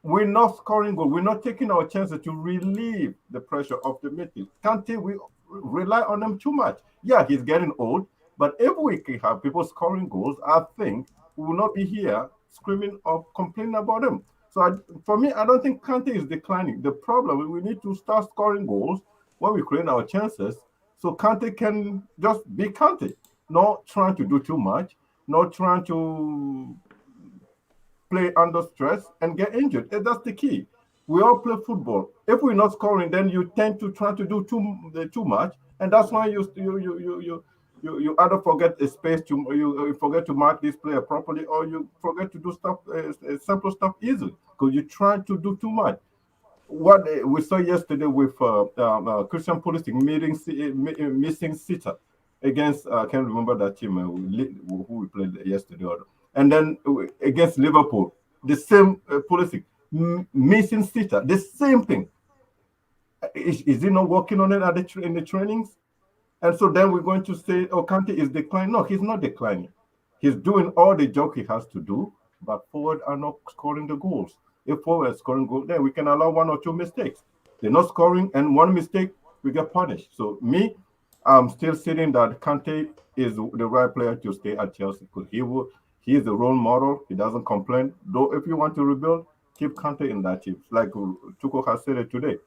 we're not scoring goals, we're not taking our chances to relieve the pressure of the midfield. Kante, we rely on him too much. Yeah, he's getting old, but if we can have people scoring goals, I think we will not be here screaming or complaining about him. So for me, I don't think Kante is declining. The problem is we need to start scoring goals when we create our chances, so Kante can just be Kante, not trying to do too much, not trying to play under stress and get injured. That's the key. We all play football. If we're not scoring, then you tend to try to do too much, and that's why you either forget a space to you forget to mark this player properly, or you forget to do stuff simple stuff easily because you try to do too much. What we saw yesterday with Christian Pulisic missing sitter against I can't remember that team who we played yesterday, and then against Liverpool, the same Pulisic missing sitter, the same thing. Is he not working on it in the trainings? And so then we're going to say, oh, Kante is declining. No, he's not declining. He's doing all the job he has to do, but forward are not scoring the goals. If forward is scoring goals, then we can allow 1 or 2 mistakes. They're not scoring, and 1 mistake, we get punished. So I'm still saying that Kante is the right player to stay at Chelsea because he is a role model. He doesn't complain. Though if you want to rebuild, keep Kante in that team. Like Tuko has said it today.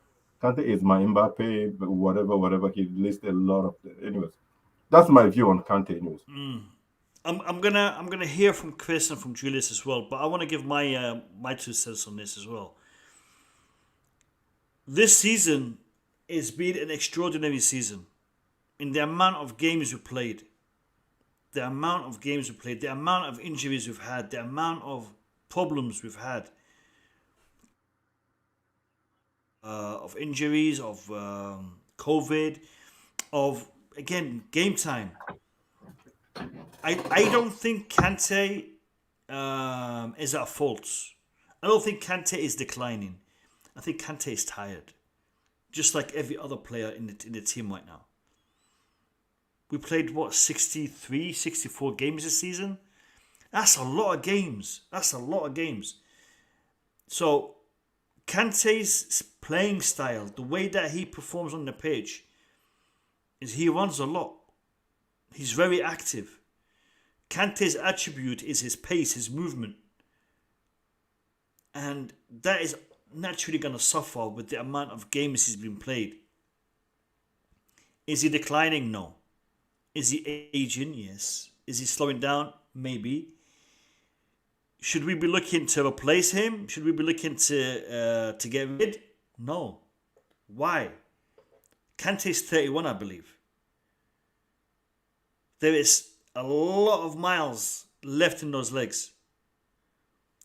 Kante is my Mbappe, whatever. He listed a lot of anyways. That's my view on Kante news. I'm gonna hear from Chris and from Julius as well, but I want to give my 2 cents on this as well. This season has been an extraordinary season in the amount of games we played, the amount of injuries we've had, the amount of problems we've had. Of injuries, of COVID, of, again, game time. I don't think Kante is at fault. I don't think Kante is declining. I think Kante is tired. just like every other player in the team right now. We played, 63, 64 games this season? That's a lot of games. So, Kante's playing style, the way that he performs on the pitch, is he runs a lot. He's very active. Kante's attribute is his pace, his movement. And that is naturally going to suffer with the amount of games he's been played. Is he declining? No. Is he aging? Yes. Is he slowing down? Maybe. Should we be looking to replace him? Should we be looking to get rid? No. Why? Kante's 31, I believe. There is a lot of miles left in those legs.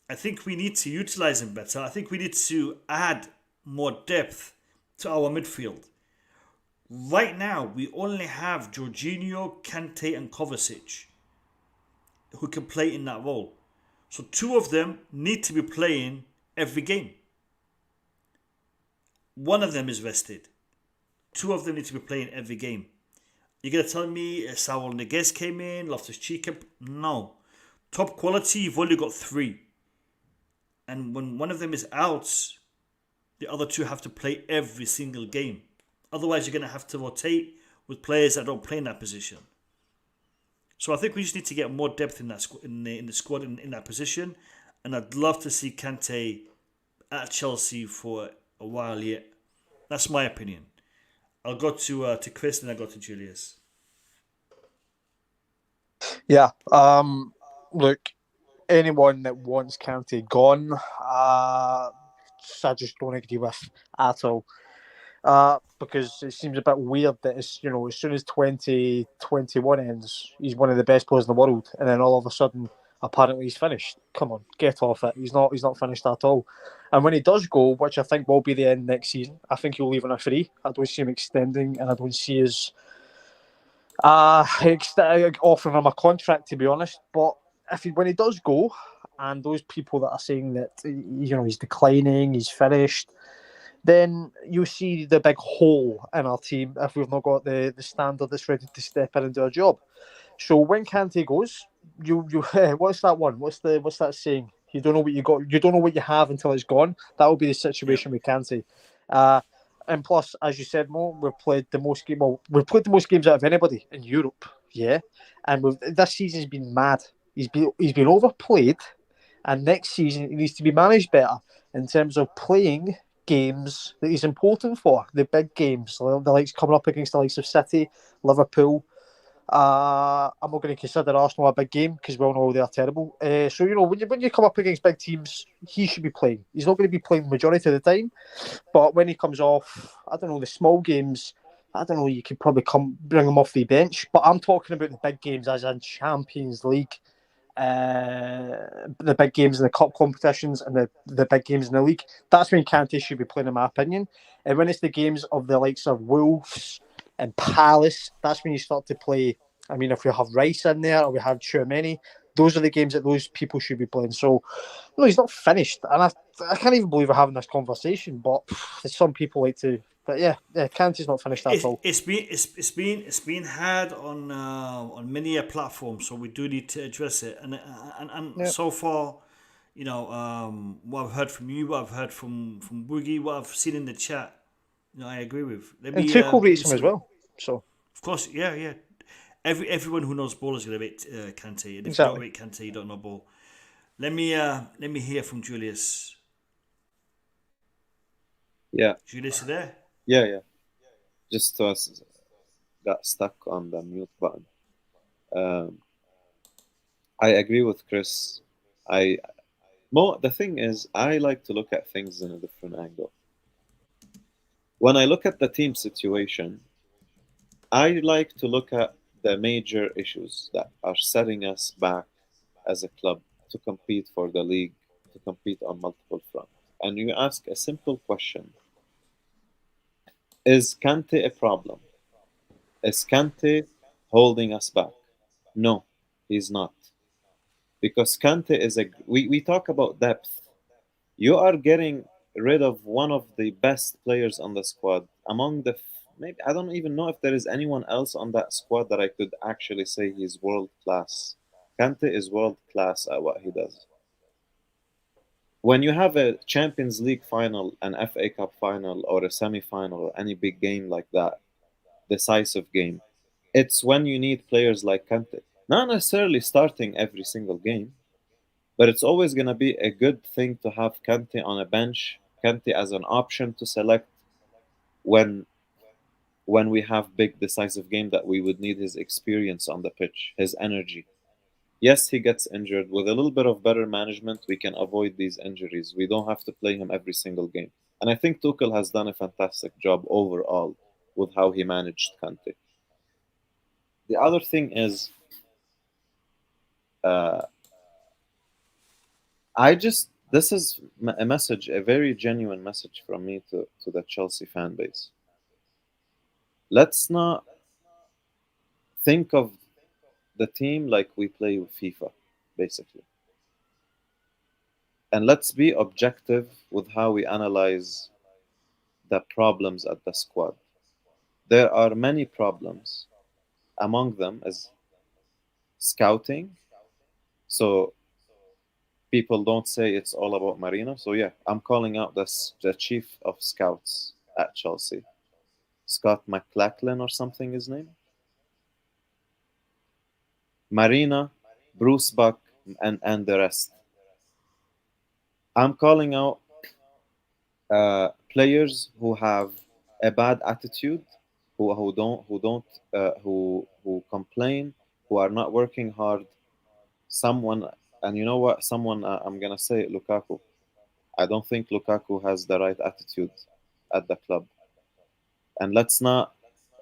I think we need to utilize him better. I think we need to add more depth to our midfield. Right now, we only have Jorginho, Kante and Kovacic who can play in that role. So 2 of them need to be playing every game. 1 of them is rested. 2 of them need to be playing every game. You're going to tell me Saul Niguez came in, Loftus-Cheek? No. Top quality, you've only got 3. And when one of them is out, the other 2 have to play every single game. Otherwise, you're going to have to rotate with players that don't play in that position. So I think we just need to get more depth in that in the squad in that position. And I'd love to see Kante at Chelsea for a while yet. That's my opinion. I'll go to Chris and I'll go to Julius. Yeah. Look, anyone that wants Kante gone, I just don't agree with at all. Because it seems a bit weird that as soon as 2021 ends, he's one of the best players in the world, and then all of a sudden, apparently he's finished. Come on, get off it. He's not finished at all. And when he does go, which I think will be the end next season, I think he'll leave on a free. I don't see him extending, and I don't see his offering him a contract, to be honest. But when he does go, and those people that are saying that he's declining, he's finished, then you see the big hole in our team if we've not got the standard that's ready to step in and do a job. So when Kante goes, you what's that one? What's that saying? You don't know what you got. You don't know what you have until it's gone. That will be the situation with Kante. And plus, as you said, Mo, we've played the most games out of anybody in Europe. Yeah, and this season's been mad. He's been overplayed, and next season he needs to be managed better in terms of playing games that he's important for, the big games, the likes coming up against the likes of City, Liverpool. I'm not going to consider Arsenal a big game because we all know they are terrible. So when you come up against big teams, he should be playing. He's not going to be playing the majority of the time, but when he comes off, I don't know, the small games, I don't know, you could probably bring him off the bench. But I'm talking about the big games, as in Champions League, the big games in the cup competitions and the big games in the league. That's when Kante should be playing, in my opinion. And when it's the games of the likes of Wolves and Palace, that's when you start to play. I mean, if we have Rice in there or we have Tchouameni, those are the games that those people should be playing. So, no, he's not finished. And I can't even believe we're having this conversation, but some people like to. But yeah, Kante's not finished at all. It's been had on many a platform, so we do need to address it. And so far, what I've heard from you, what I've heard from Boogie, what I've seen in the chat, I agree with. And Tuchel rates him as well. So of course, yeah. Everyone who knows ball is going to rate Kante, and if exactly. you don't rate Kante, you don't know ball. Let me hear from Julius. Yeah, Julius, you there? Yeah. Just got stuck on the mute button. I agree with Chris. The thing is, I like to look at things in a different angle. When I look at the team situation, I like to look at the major issues that are setting us back as a club to compete for the league, to compete on multiple fronts. And you ask a simple question. Is Kante a problem? Is Kante holding us back? No, he's not. Because Kante is we talk about depth. You are getting rid of one of the best players on the squad. Among the maybe I don't even know if there is anyone else on that squad that I could actually say he's world class. Kante is world class at what he does. When you have a Champions League final, an FA Cup final, or a semi final, or any big game like that, decisive game, it's when you need players like Kante. Not necessarily starting every single game, but it's always going to be a good thing to have Kante on a bench, Kante as an option to select when we have big decisive game that we would need his experience on the pitch, his energy. Yes, he gets injured. With a little bit of better management, we can avoid these injuries. We don't have to play him every single game. And I think Tuchel has done a fantastic job overall with how he managed Kante. The other thing is, uh, this is a message, a very genuine message from me to the Chelsea fan base. Let's not think of the team like we play with FIFA, basically. And let's be objective with how we analyze the problems at the squad. There are many problems. Among them is scouting. So people don't say it's all about Marino. So yeah, I'm calling out the chief of scouts at Chelsea, Scott McLachlan or something his name. Marina, Bruce Buck, and the rest. I'm calling out players who have a bad attitude, who complain, who are not working hard. Someone, and you know what? Someone, I'm gonna say it, Lukaku. I don't think Lukaku has the right attitude at the club, and let's not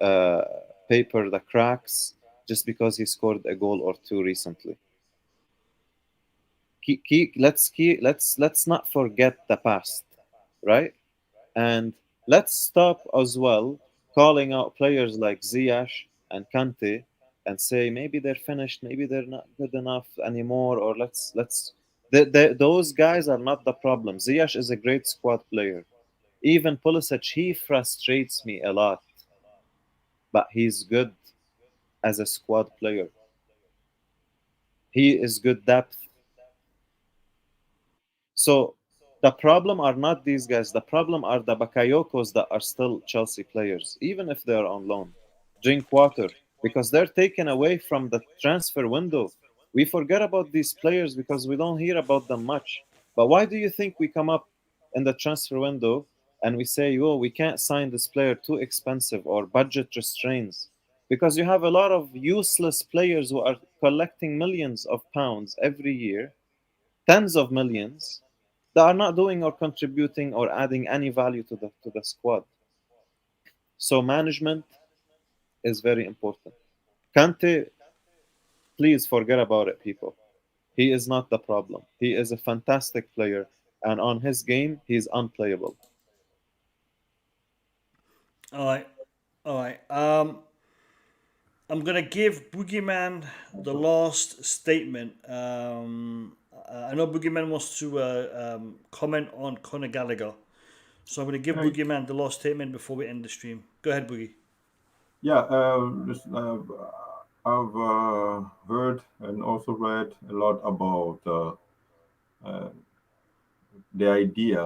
uh, paper the cracks just because he scored a goal or two recently. Let's not forget the past, right? And let's stop as well calling out players like Ziyech and Kante and say maybe they're finished, maybe they're not good enough anymore, or those guys are not the problem. Ziyech is a great squad player. Even Pulisic, he frustrates me a lot, but he's good as a squad player. He is good depth. So the problem are not these guys. The problem are the Bakayokos that are still Chelsea players, even if they're on loan. Drink water, because they're taken away from the transfer window. We forget about these players because we don't hear about them much. But why do you think we come up in the transfer window and we say, oh, we can't sign this player, too expensive, or budget restraints? Because you have a lot of useless players who are collecting millions of pounds every year, tens of millions, that are not doing or contributing or adding any value to the squad. So management is very important. Kante, please forget about it, people. He is not the problem. He is a fantastic player, and on his game, he's unplayable. All right, all right. I'm gonna give Boogeyman the last statement. I know Boogeyman wants to comment on Conor Gallagher, so I'm gonna give Right. Boogeyman the last statement before we end the stream. Go ahead, Boogie. Yeah, I've heard and also read a lot about uh, the idea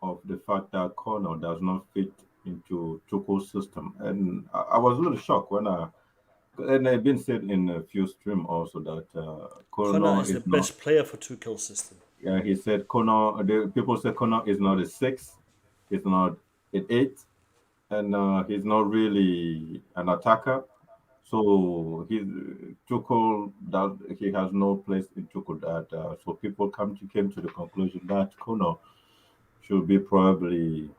of the fact that Connor does not fit into Tuchel's system, and I was a little shocked when and I've been said in a few stream also that Connor Connor is the is not. best player for Tuchel's system. Yeah, he said Connor. The people say Connor is not a six, he's not an eight, and he's not really an attacker. So he Tuchel that he has no place in Tuchel that so people came to the conclusion that Kuno should be probably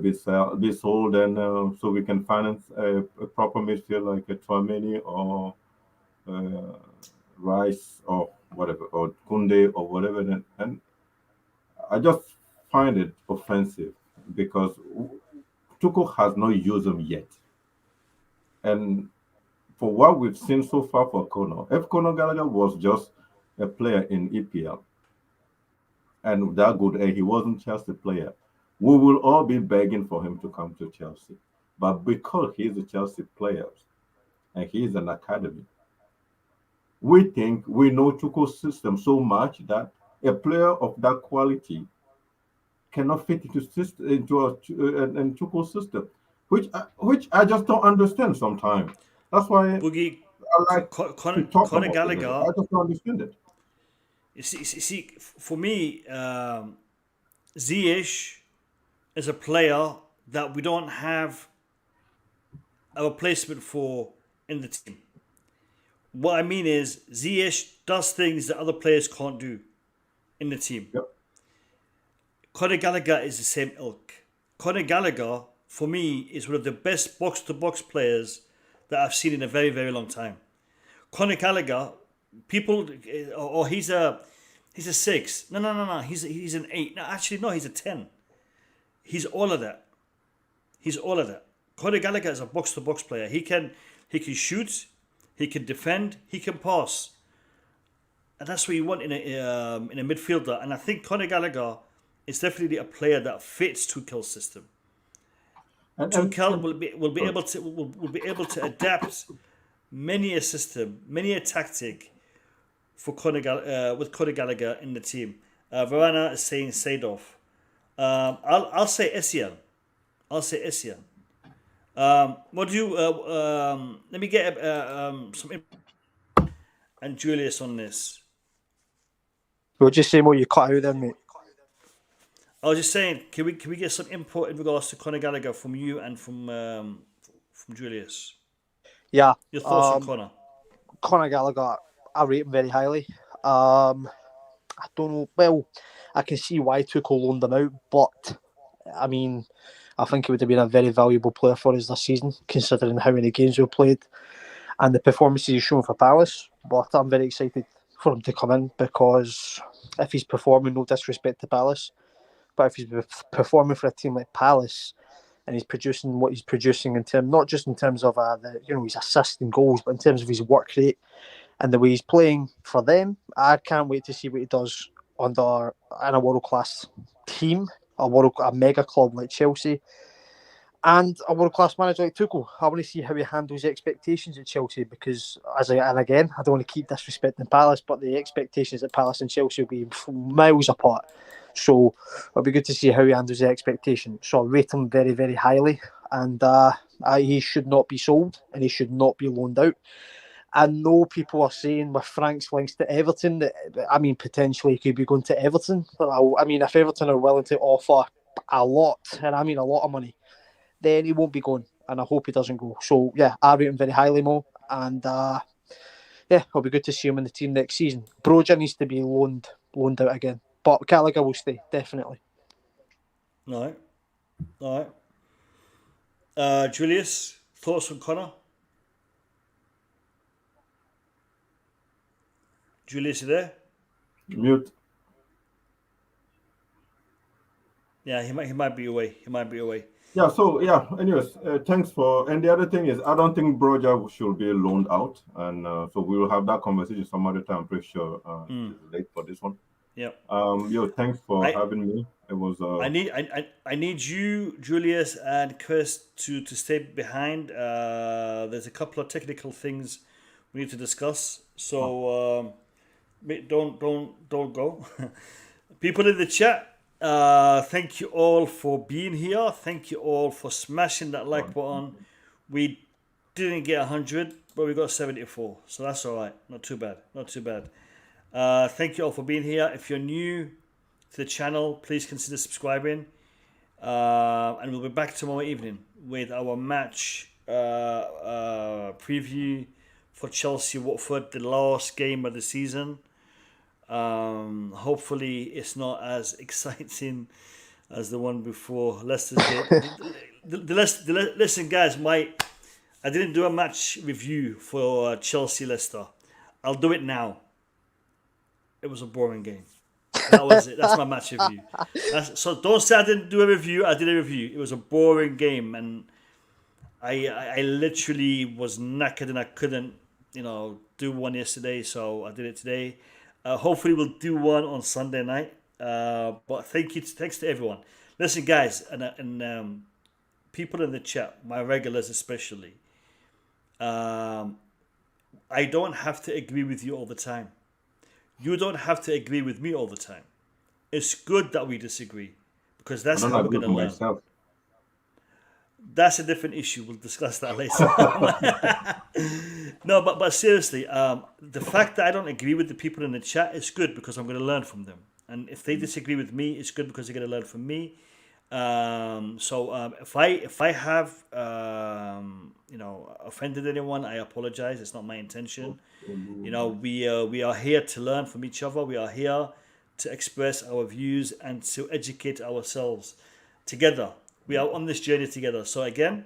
be sold and so we can finance a proper midfield like a Tchouaméni or uh, Rice or whatever or Kunde or whatever. And I just find it offensive because Tuchel has not used them yet. And for what we've seen so far for Conor, if Conor Gallagher was just a player in EPL, and that good, and he wasn't Chelsea player, we will all be begging for him to come to Chelsea. But because he's a Chelsea player and he's an academy, we think we know Tuchel's system so much that a player of that quality cannot fit into Tuchel's system, which I just don't understand sometimes. That's why Boogie, I like to talk Conor about it. Gallagher. I just don't understand it. You see, for me, Ziyech is a player that we don't have a replacement for in the team. What I mean is, Ziyech does things that other players can't do in the team. Yep. Conor Gallagher is the same ilk. Conor Gallagher, for me, is one of the best box-to-box players that I've seen in a very, very long time. Conor Gallagher, people, he's a 6. No. He's an 8. No, actually, no, he's a 10. He's all of that. Conor Gallagher is a box-to-box player. He can shoot, he can defend, he can pass, and that's what you want in a midfielder. And I think Conor Gallagher is definitely a player that fits Tuchel's system. Tuchel will be able to adapt many a system, many a tactic for with Conor Gallagher in the team. Varana is saying Seedorf. I'll say Essien. What do you? Let me get some input and Julius on this. We'll just say what you cut out then, mate. I was just saying, can we get some input in regards to Conor Gallagher from you and from Julius? Yeah. Your thoughts on Conor? Conor Gallagher, I rate him very highly. I don't know. Well, I can see why Tuchel loaned him out, but I mean, I think he would have been a very valuable player for us this season, considering how many games we've played and the performances he's shown for Palace. But I'm very excited for him to come in, because if he's performing, no disrespect to Palace, but if he's performing for a team like Palace and he's producing what he's producing in terms, not just in terms of his assists and goals, but in terms of his work rate and the way he's playing for them, I can't wait to see what he does in a world class team, a mega club like Chelsea, and a world class manager like Tuchel. I want to see how he handles the expectations at Chelsea, because again, I don't want to keep disrespecting Palace, but the expectations at Palace and Chelsea will be miles apart. So it'll be good to see how he handles the expectation. So I rate him very, very highly, and he should not be sold and he should not be loaned out. I know people are saying with Frank's links to Everton that, potentially he could be going to Everton. If Everton are willing to offer a lot, and I mean a lot of money, then he won't be going, and I hope he doesn't go. So yeah, I rate him very highly, Mo, and it'll be good to see him in the team next season. Broja needs to be loaned out again, but Gallagher will stay, definitely. All right. Julius, thoughts on Conor? Julius, you there? Mute. Yeah, he might be away. Yeah. So yeah. Anyways, thanks for. And the other thing is, I don't think Broja should be loaned out, and so we will have that conversation some other time. I'm pretty sure it's late for this one. Yeah. Thanks for having me. It was. I need you, Julius, and Chris to stay behind. There's a couple of technical things we need to discuss. So don't go. People in the chat. Thank you all for being here. Thank you all for smashing that like button. We didn't get 100, but we got 74, so that's all right. Not too bad. Thank you all for being here. If you're new to the channel, please consider subscribing. And we'll be back tomorrow evening with our match preview for Chelsea Watford, the last game of the season. Hopefully it's not as exciting as the one before Leicester's game. Listen, guys, I didn't do a match review for Chelsea Leicester. I'll do it now. It was a boring game. That was it. That's my match review. So don't say I didn't do a review. I did a review. It was a boring game, and I literally was knackered and I couldn't, do one yesterday. So I did it today. Hopefully we'll do one on Sunday night. But thanks to everyone. Listen, guys, and people in the chat, my regulars especially. I don't have to agree with you all the time. You don't have to agree with me all the time. It's good that we disagree because I that's don't how we're agree going to with learn. myself. That's a different issue. We'll discuss that later. No, but seriously, the fact that I don't agree with the people in the chat is good because I'm going to learn from them. And if they disagree with me, it's good because they're going to learn from me. If I have offended anyone, I apologize. It's not my intention. We are here to learn from each other. We are here to express our views and to educate ourselves together. We are on this journey together. So again,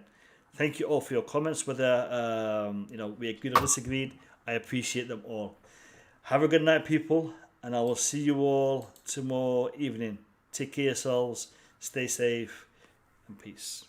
thank you all for your comments. Whether we agreed or disagreed, I appreciate them all. Have a good night, people, and I will see you all tomorrow evening. Take care of yourselves. Stay safe and peace.